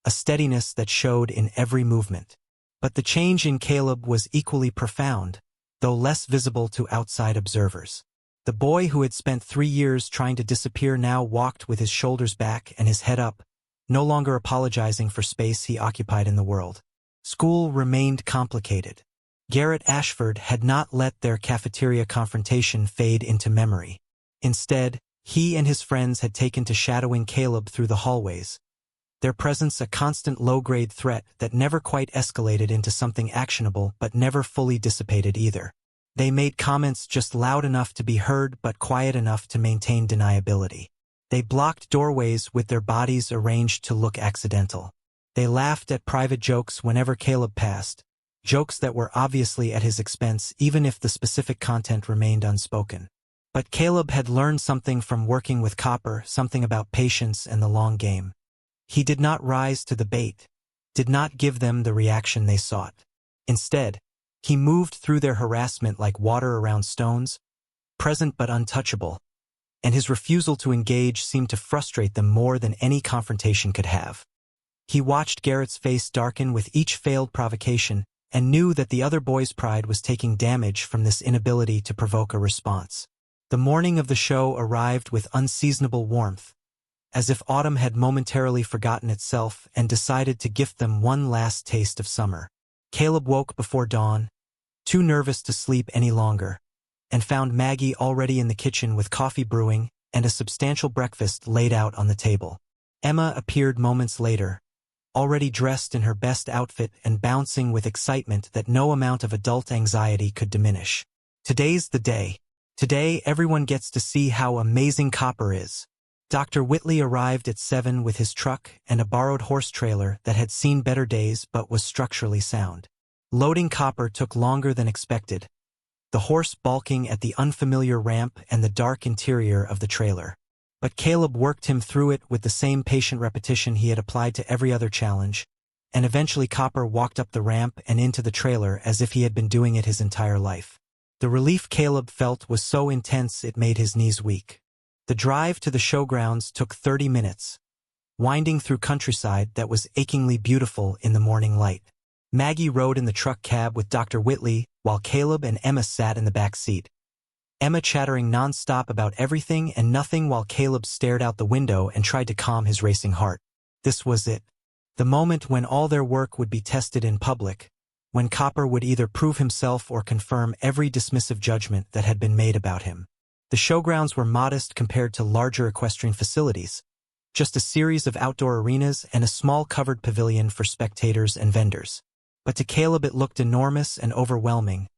a steadiness that showed in every movement. But the change in Caleb was equally profound, though less visible to outside observers. The boy who had spent 3 years trying to disappear now walked with his shoulders back and his head up, no longer apologizing for space he occupied in the world. School remained complicated. Garrett Ashford had not let their cafeteria confrontation fade into memory. Instead, he and his friends had taken to shadowing Caleb through the hallways, their presence a constant low-grade threat that never quite escalated into something actionable but never fully dissipated either. They made comments just loud enough to be heard but quiet enough to maintain deniability. They blocked doorways with their bodies arranged to look accidental. They laughed at private jokes whenever Caleb passed, jokes that were obviously at his expense even if the specific content remained unspoken. But Caleb had learned something from working with Copper, something about patience and the long game. He did not rise to the bait, did not give them the reaction they sought. Instead, he moved through their harassment like water around stones, present but untouchable, and his refusal to engage seemed to frustrate them more than any confrontation could have. He watched Garrett's face darken with each failed provocation and knew that the other boy's pride was taking damage from this inability to provoke a response. The morning of the show arrived with unseasonable warmth, as if autumn had momentarily forgotten itself and decided to gift them one last taste of summer. Caleb woke before dawn, too nervous to sleep any longer, and found Maggie already in the kitchen with coffee brewing and a substantial breakfast laid out on the table. Emma appeared moments later, already dressed in her best outfit and bouncing with excitement that no amount of adult anxiety could diminish. Today's the day. Today everyone gets to see how amazing Copper is. Dr. Whitley arrived at 7 with his truck and a borrowed horse trailer that had seen better days but was structurally sound. Loading Copper took longer than expected, the horse balking at the unfamiliar ramp and the dark interior of the trailer. But Caleb worked him through it with the same patient repetition he had applied to every other challenge, and eventually Copper walked up the ramp and into the trailer as if he had been doing it his entire life. The relief Caleb felt was so intense it made his knees weak. The drive to the showgrounds took 30 minutes, winding through countryside that was achingly beautiful in the morning light. Maggie rode in the truck cab with Dr. Whitley, while Caleb and Emma sat in the back seat. Emma chattering non-stop about everything and nothing while Caleb stared out the window and tried to calm his racing heart. This was it. The moment when all their work would be tested in public, when Copper would either prove himself or confirm every dismissive judgment that had been made about him. The showgrounds were modest compared to larger equestrian facilities, just a series of outdoor arenas and a small covered pavilion for spectators and vendors. But to Caleb it looked enormous and overwhelming,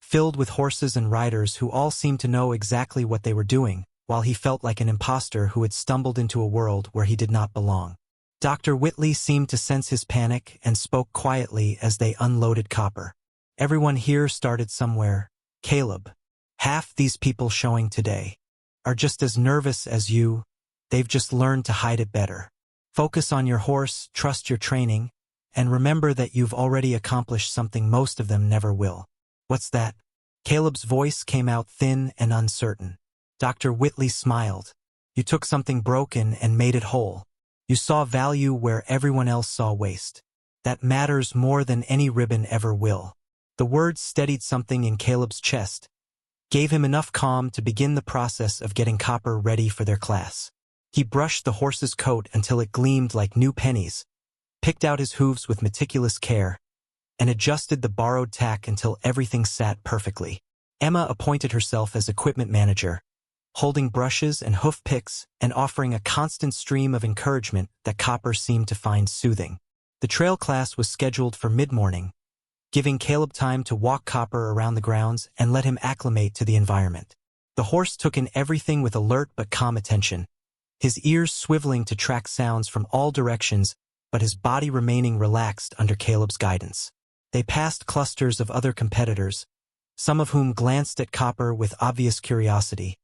filled with horses and riders who all seemed to know exactly what they were doing, while he felt like an imposter who had stumbled into a world where he did not belong. Dr. Whitley seemed to sense his panic and spoke quietly as they unloaded Copper. Everyone here started somewhere. Caleb, half these people showing today are just as nervous as you. They've just learned to hide it better. Focus on your horse, trust your training, and remember that you've already accomplished something most of them never will. What's that? Caleb's voice came out thin and uncertain. Dr. Whitley smiled. You took something broken and made it whole. You saw value where everyone else saw waste. That matters more than any ribbon ever will. The words steadied something in Caleb's chest, gave him enough calm to begin the process of getting Copper ready for their class. He brushed the horse's coat until it gleamed like new pennies, picked out his hooves with meticulous care, and adjusted the borrowed tack until everything sat perfectly. Emma appointed herself as equipment manager, holding brushes and hoof picks and offering a constant stream of encouragement that Copper seemed to find soothing. The trail class was scheduled for mid-morning, giving Caleb time to walk Copper around the grounds and let him acclimate to the environment. The horse took in everything with alert but calm attention, his ears swiveling to track sounds from all directions, but his body remaining relaxed under Caleb's guidance. They passed clusters of other competitors, some of whom glanced at Copper with obvious curiosity,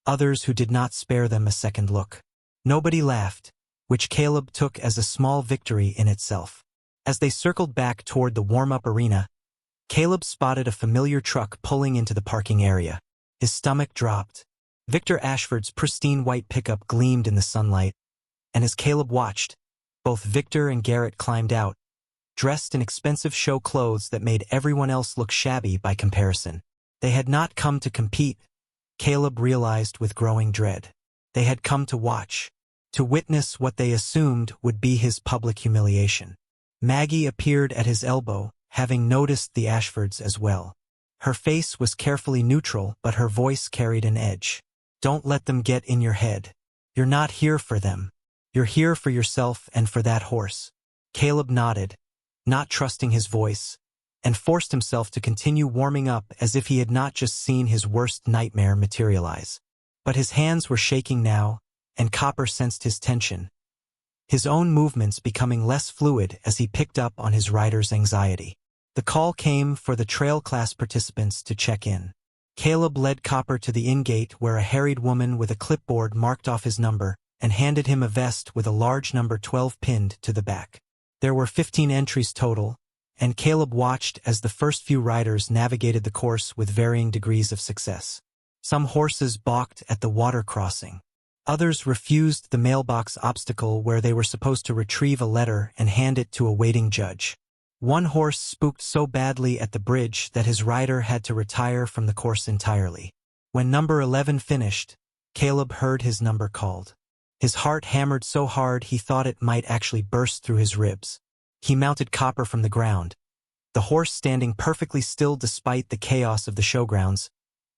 others who did not spare them a second look. Nobody laughed, which Caleb took as a small victory in itself. As they circled back toward the warm-up arena, Caleb spotted a familiar truck pulling into the parking area. His stomach dropped. Victor Ashford's pristine white pickup gleamed in the sunlight, and as Caleb watched, both Victor and Garrett climbed out, dressed in expensive show clothes that made everyone else look shabby by comparison. They had not come to compete, Caleb realized with growing dread. They had come to watch, to witness what they assumed would be his public humiliation. Maggie appeared at his elbow, having noticed the Ashfords as well. Her face was carefully neutral, but her voice carried an edge. Don't let them get in your head. You're not here for them. You're here for yourself and for that horse. Caleb nodded, not trusting his voice, and forced himself to continue warming up as if he had not just seen his worst nightmare materialize. But his hands were shaking now, and Copper sensed his tension, his own movements becoming less fluid as he picked up on his rider's anxiety. The call came for the trail class participants to check in. Caleb led Copper to the in-gate where a harried woman with a clipboard marked off his number and handed him a vest with a large number 12 pinned to the back. There were 15 entries total, and Caleb watched as the first few riders navigated the course with varying degrees of success. Some horses balked at the water crossing. Others refused the mailbox obstacle where they were supposed to retrieve a letter and hand it to a waiting judge. One horse spooked so badly at the bridge that his rider had to retire from the course entirely. When number 11 finished, Caleb heard his number called. His heart hammered so hard he thought it might actually burst through his ribs. He mounted Copper from the ground, the horse standing perfectly still despite the chaos of the showgrounds,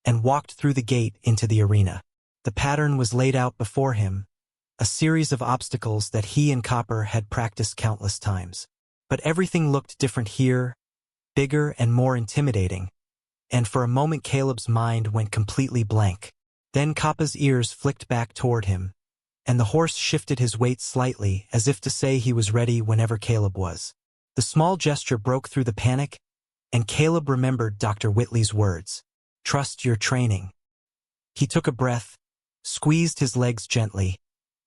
and walked through the gate into the arena. The pattern was laid out before him, a series of obstacles that he and Copper had practiced countless times. But everything looked different here, bigger and more intimidating, and for a moment Caleb's mind went completely blank. Then Coppa's ears flicked back toward him, and the horse shifted his weight slightly as if to say he was ready whenever Caleb was. The small gesture broke through the panic, and Caleb remembered Dr. Whitley's words, "Trust your training." He took a breath, squeezed his legs gently,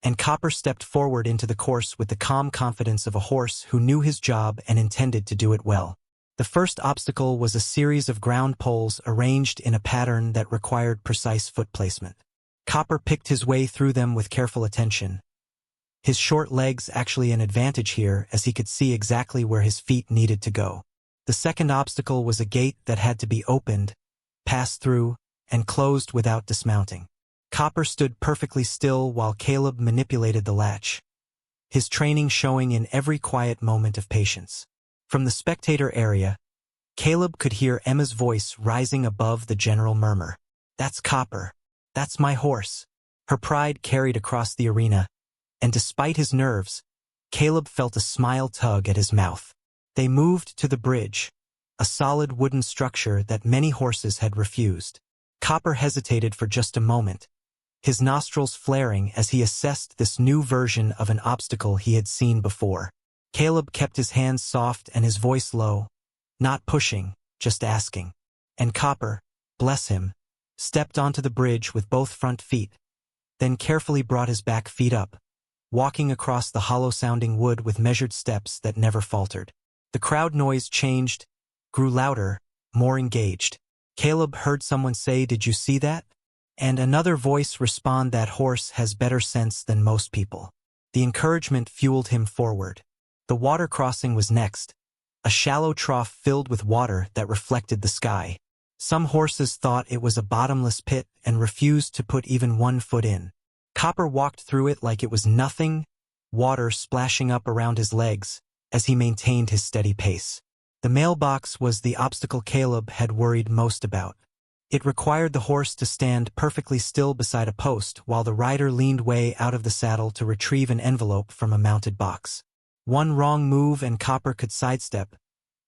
and Copper stepped forward into the course with the calm confidence of a horse who knew his job and intended to do it well. The first obstacle was a series of ground poles arranged in a pattern that required precise foot placement. Copper picked his way through them with careful attention, his short legs actually an advantage here as he could see exactly where his feet needed to go. The second obstacle was a gate that had to be opened, passed through, and closed without dismounting. Copper stood perfectly still while Caleb manipulated the latch, his training showing in every quiet moment of patience. From the spectator area, Caleb could hear Emma's voice rising above the general murmur. "That's Copper. That's my horse." Her pride carried across the arena, and despite his nerves, Caleb felt a smile tug at his mouth. They moved to the bridge, a solid wooden structure that many horses had refused. Copper hesitated for just a moment, his nostrils flaring as he assessed this new version of an obstacle he had seen before. Caleb kept his hands soft and his voice low, not pushing, just asking. And Copper, bless him, stepped onto the bridge with both front feet, then carefully brought his back feet up, walking across the hollow-sounding wood with measured steps that never faltered. The crowd noise changed, grew louder, more engaged. Caleb heard someone say, "Did you see that?" And another voice respond, "That horse has better sense than most people." The encouragement fueled him forward. The water crossing was next, a shallow trough filled with water that reflected the sky. Some horses thought it was a bottomless pit and refused to put even 1 foot in. Copper walked through it like it was nothing, water splashing up around his legs as he maintained his steady pace. The mailbox was the obstacle Caleb had worried most about. It required the horse to stand perfectly still beside a post while the rider leaned way out of the saddle to retrieve an envelope from a mounted box. One wrong move and Copper could sidestep,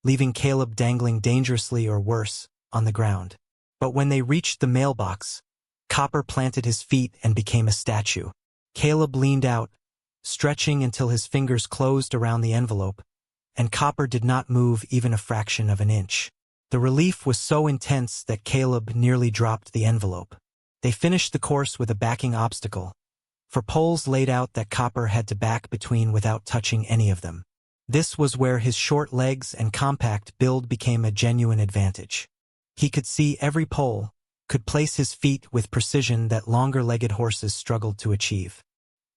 leaving Caleb dangling dangerously or worse, on the ground. But when they reached the mailbox, Copper planted his feet and became a statue. Caleb leaned out, stretching until his fingers closed around the envelope, and Copper did not move even a fraction of an inch. The relief was so intense that Caleb nearly dropped the envelope. They finished the course with a backing obstacle, for poles laid out that Copper had to back between without touching any of them. This was where his short legs and compact build became a genuine advantage. He could see every pole, could place his feet with precision that longer-legged horses struggled to achieve.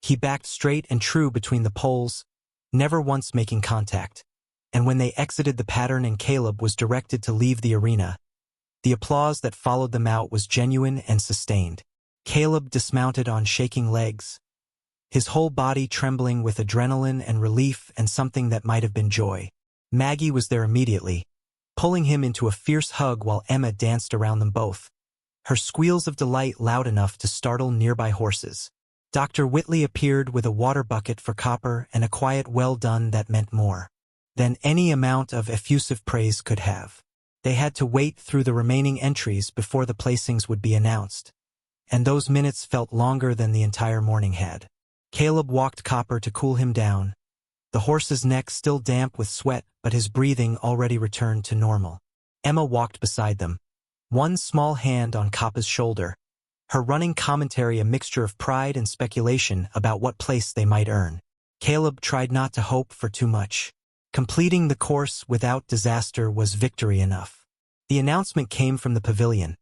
He backed straight and true between the poles, never once making contact, and when they exited the pattern and Caleb was directed to leave the arena, the applause that followed them out was genuine and sustained. Caleb dismounted on shaking legs, his whole body trembling with adrenaline and relief and something that might have been joy. Maggie was there immediately, pulling him into a fierce hug while Emma danced around them both, her squeals of delight loud enough to startle nearby horses. Dr. Whitley appeared with a water bucket for Copper and a quiet well done that meant more than any amount of effusive praise could have. They had to wait through the remaining entries before the placings would be announced, and those minutes felt longer than the entire morning had. Caleb walked Copper to cool him down, the horse's neck still damp with sweat but his breathing already returned to normal. Emma walked beside them, one small hand on Copper's shoulder, her running commentary a mixture of pride and speculation about what place they might earn. Caleb tried not to hope for too much. Completing the course without disaster was victory enough. The announcement came from the pavilion,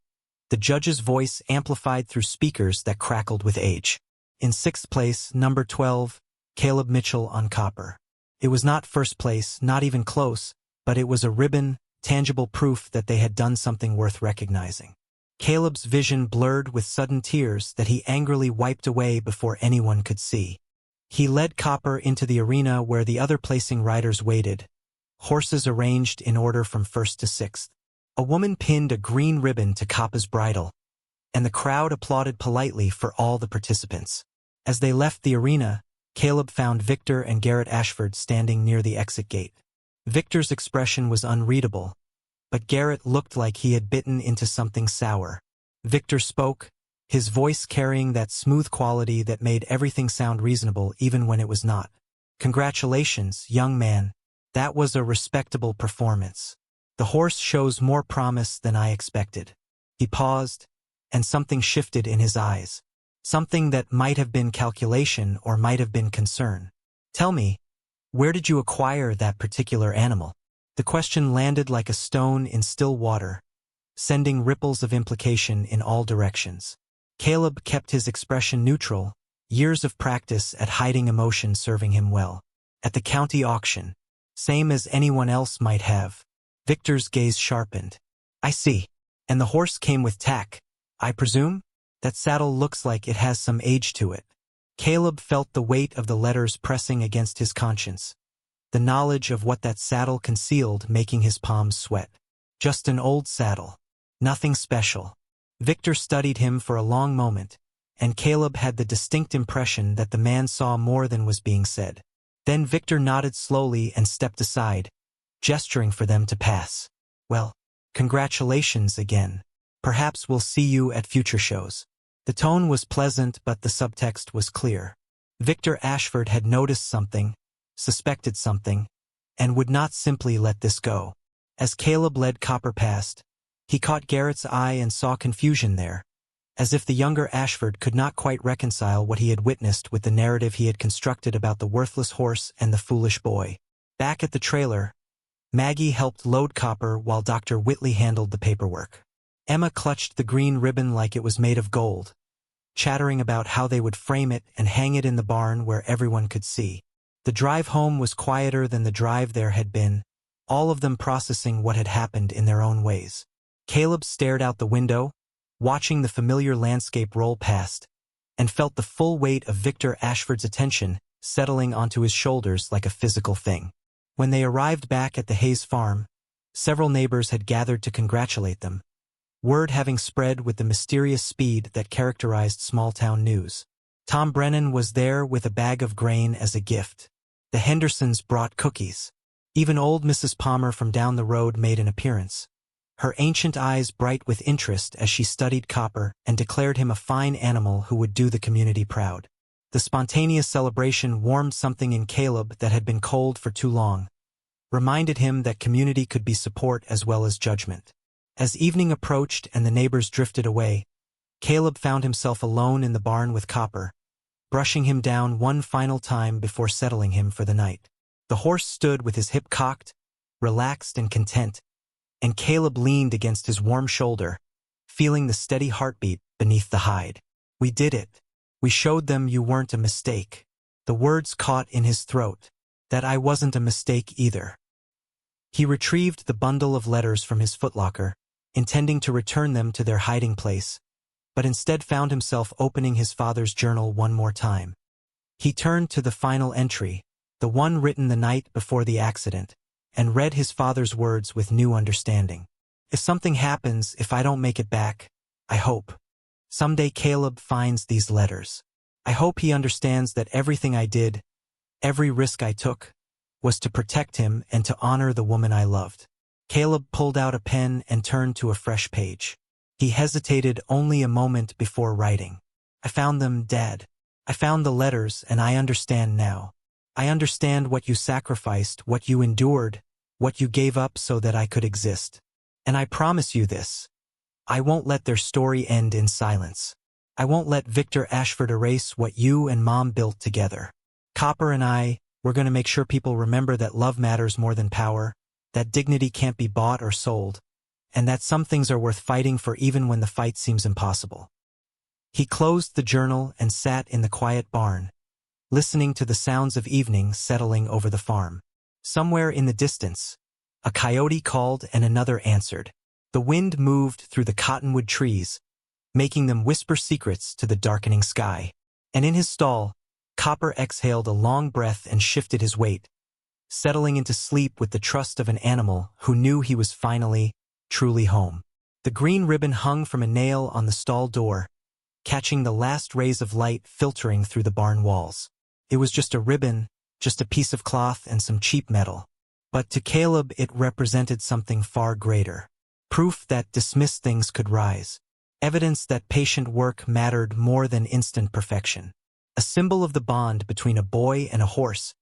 the judge's voice amplified through speakers that crackled with age. In 6th place, number 12, Caleb Mitchell on Copper. It was not first place, not even close, but it was a ribbon, tangible proof that they had done something worth recognizing. Caleb's vision blurred with sudden tears that he angrily wiped away before anyone could see. He led Copper into the arena where the other placing riders waited, horses arranged in order from 1st to 6th. A woman pinned a green ribbon to Copper's bridle, and the crowd applauded politely for all the participants. As they left the arena, Caleb found Victor and Garrett Ashford standing near the exit gate. Victor's expression was unreadable, but Garrett looked like he had bitten into something sour. Victor spoke, his voice carrying that smooth quality that made everything sound reasonable even when it was not. "Congratulations, young man. That was a respectable performance. The horse shows more promise than I expected." He paused, and something shifted in his eyes. Something that might have been calculation or might have been concern. "Tell me, where did you acquire that particular animal?" The question landed like a stone in still water, sending ripples of implication in all directions. Caleb kept his expression neutral, years of practice at hiding emotion serving him well. "At the county auction. Same as anyone else might have." Victor's gaze sharpened. "I see. And the horse came with tack, I presume? That saddle looks like it has some age to it." Caleb felt the weight of the letters pressing against his conscience, the knowledge of what that saddle concealed making his palms sweat. "Just an old saddle. Nothing special." Victor studied him for a long moment, and Caleb had the distinct impression that the man saw more than was being said. Then Victor nodded slowly and stepped aside, gesturing for them to pass. "Well, congratulations again. Perhaps we'll see you at future shows." The tone was pleasant, but the subtext was clear. Victor Ashford had noticed something, suspected something, and would not simply let this go. As Caleb led Copper past, he caught Garrett's eye and saw confusion there, as if the younger Ashford could not quite reconcile what he had witnessed with the narrative he had constructed about the worthless horse and the foolish boy. Back at the trailer, Maggie helped load Copper while Dr. Whitley handled the paperwork. Emma clutched the green ribbon like it was made of gold, chattering about how they would frame it and hang it in the barn where everyone could see. The drive home was quieter than the drive there had been, all of them processing what had happened in their own ways. Caleb stared out the window, watching the familiar landscape roll past, and felt the full weight of Victor Ashford's attention settling onto his shoulders like a physical thing. When they arrived back at the Hayes farm, several neighbors had gathered to congratulate them, word having spread with the mysterious speed that characterized small-town news. Tom Brennan was there with a bag of grain as a gift. The Hendersons brought cookies. Even old Mrs. Palmer from down the road made an appearance, her ancient eyes bright with interest as she studied Copper and declared him a fine animal who would do the community proud. The spontaneous celebration warmed something in Caleb that had been cold for too long, reminded him that community could be support as well as judgment. As evening approached and the neighbors drifted away, Caleb found himself alone in the barn with Copper, brushing him down one final time before settling him for the night. The horse stood with his hip cocked, relaxed and content, and Caleb leaned against his warm shoulder, feeling the steady heartbeat beneath the hide. "We did it. We showed them you weren't a mistake." The words caught in his throat. That I wasn't a mistake either. He retrieved the bundle of letters from his footlocker, intending to return them to their hiding place, but instead found himself opening his father's journal one more time. He turned to the final entry, the one written the night before the accident, and read his father's words with new understanding. "If something happens, if I don't make it back, I hope someday Caleb finds these letters. I hope he understands that everything I did, every risk I took, was to protect him and to honor the woman I loved." Caleb pulled out a pen and turned to a fresh page. He hesitated only a moment before writing. "I found them, Dad. I found the letters, and I understand now. I understand what you sacrificed, what you endured, what you gave up so that I could exist. And I promise you this. I won't let their story end in silence. I won't let Victor Ashford erase what you and Mom built together. Copper and we're going to make sure people remember that love matters more than power, that dignity can't be bought or sold, and that some things are worth fighting for even when the fight seems impossible." He closed the journal and sat in the quiet barn, listening to the sounds of evening settling over the farm. Somewhere in the distance, a coyote called and another answered. The wind moved through the cottonwood trees, making them whisper secrets to the darkening sky. And in his stall, Copper exhaled a long breath and shifted his weight, settling into sleep with the trust of an animal who knew he was finally, truly home. The green ribbon hung from a nail on the stall door, catching the last rays of light filtering through the barn walls. It was just a ribbon, just a piece of cloth and some cheap metal. But to Caleb it represented something far greater. Proof that dismissed things could rise. Evidence that patient work mattered more than instant perfection. A symbol of the bond between a boy and a horse,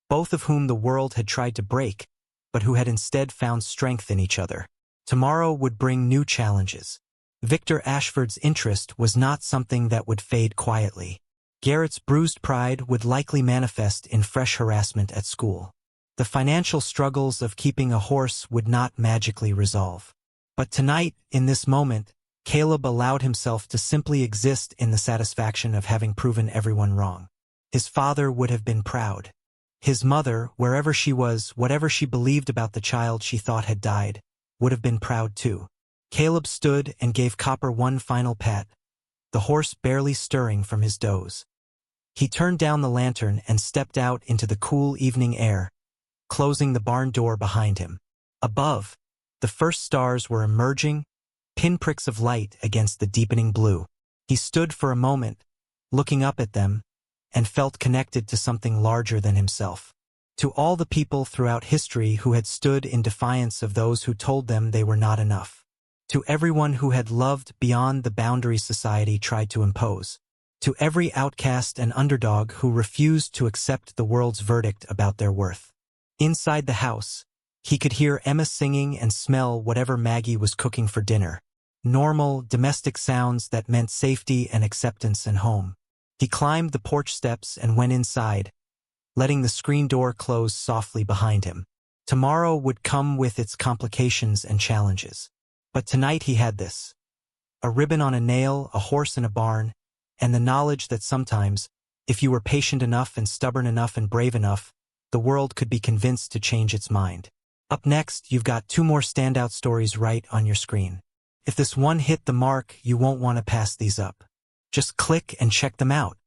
both of whom the world had tried to break, but who had instead found strength in each other. Tomorrow would bring new challenges. Victor Ashford's interest was not something that would fade quietly. Garrett's bruised pride would likely manifest in fresh harassment at school. The financial struggles of keeping a horse would not magically resolve. But tonight, in this moment, Caleb allowed himself to simply exist in the satisfaction of having proven everyone wrong. His father would have been proud. His mother, wherever she was, whatever she believed about the child she thought had died, would have been proud too. Caleb stood and gave Copper one final pat, the horse barely stirring from his doze. He turned down the lantern and stepped out into the cool evening air, closing the barn door behind him. Above, the first stars were emerging, pinpricks of light against the deepening blue. He stood for a moment, looking up at them, and felt connected to something larger than himself. To all the people throughout history who had stood in defiance of those who told them they were not enough. To everyone who had loved beyond the boundaries society tried to impose. To every outcast and underdog who refused to accept the world's verdict about their worth. Inside the house, he could hear Emma singing and smell whatever Maggie was cooking for dinner. Normal, domestic sounds that meant safety and acceptance and home. He climbed the porch steps and went inside, letting the screen door close softly behind him. Tomorrow would come with its complications and challenges. But tonight he had this. A ribbon on a nail, a horse in a barn, and the knowledge that sometimes, if you were patient enough and stubborn enough and brave enough, the world could be convinced to change its mind. Up next, you've got two more standout stories right on your screen. If this one hit the mark, you won't want to pass these up. Just click and check them out.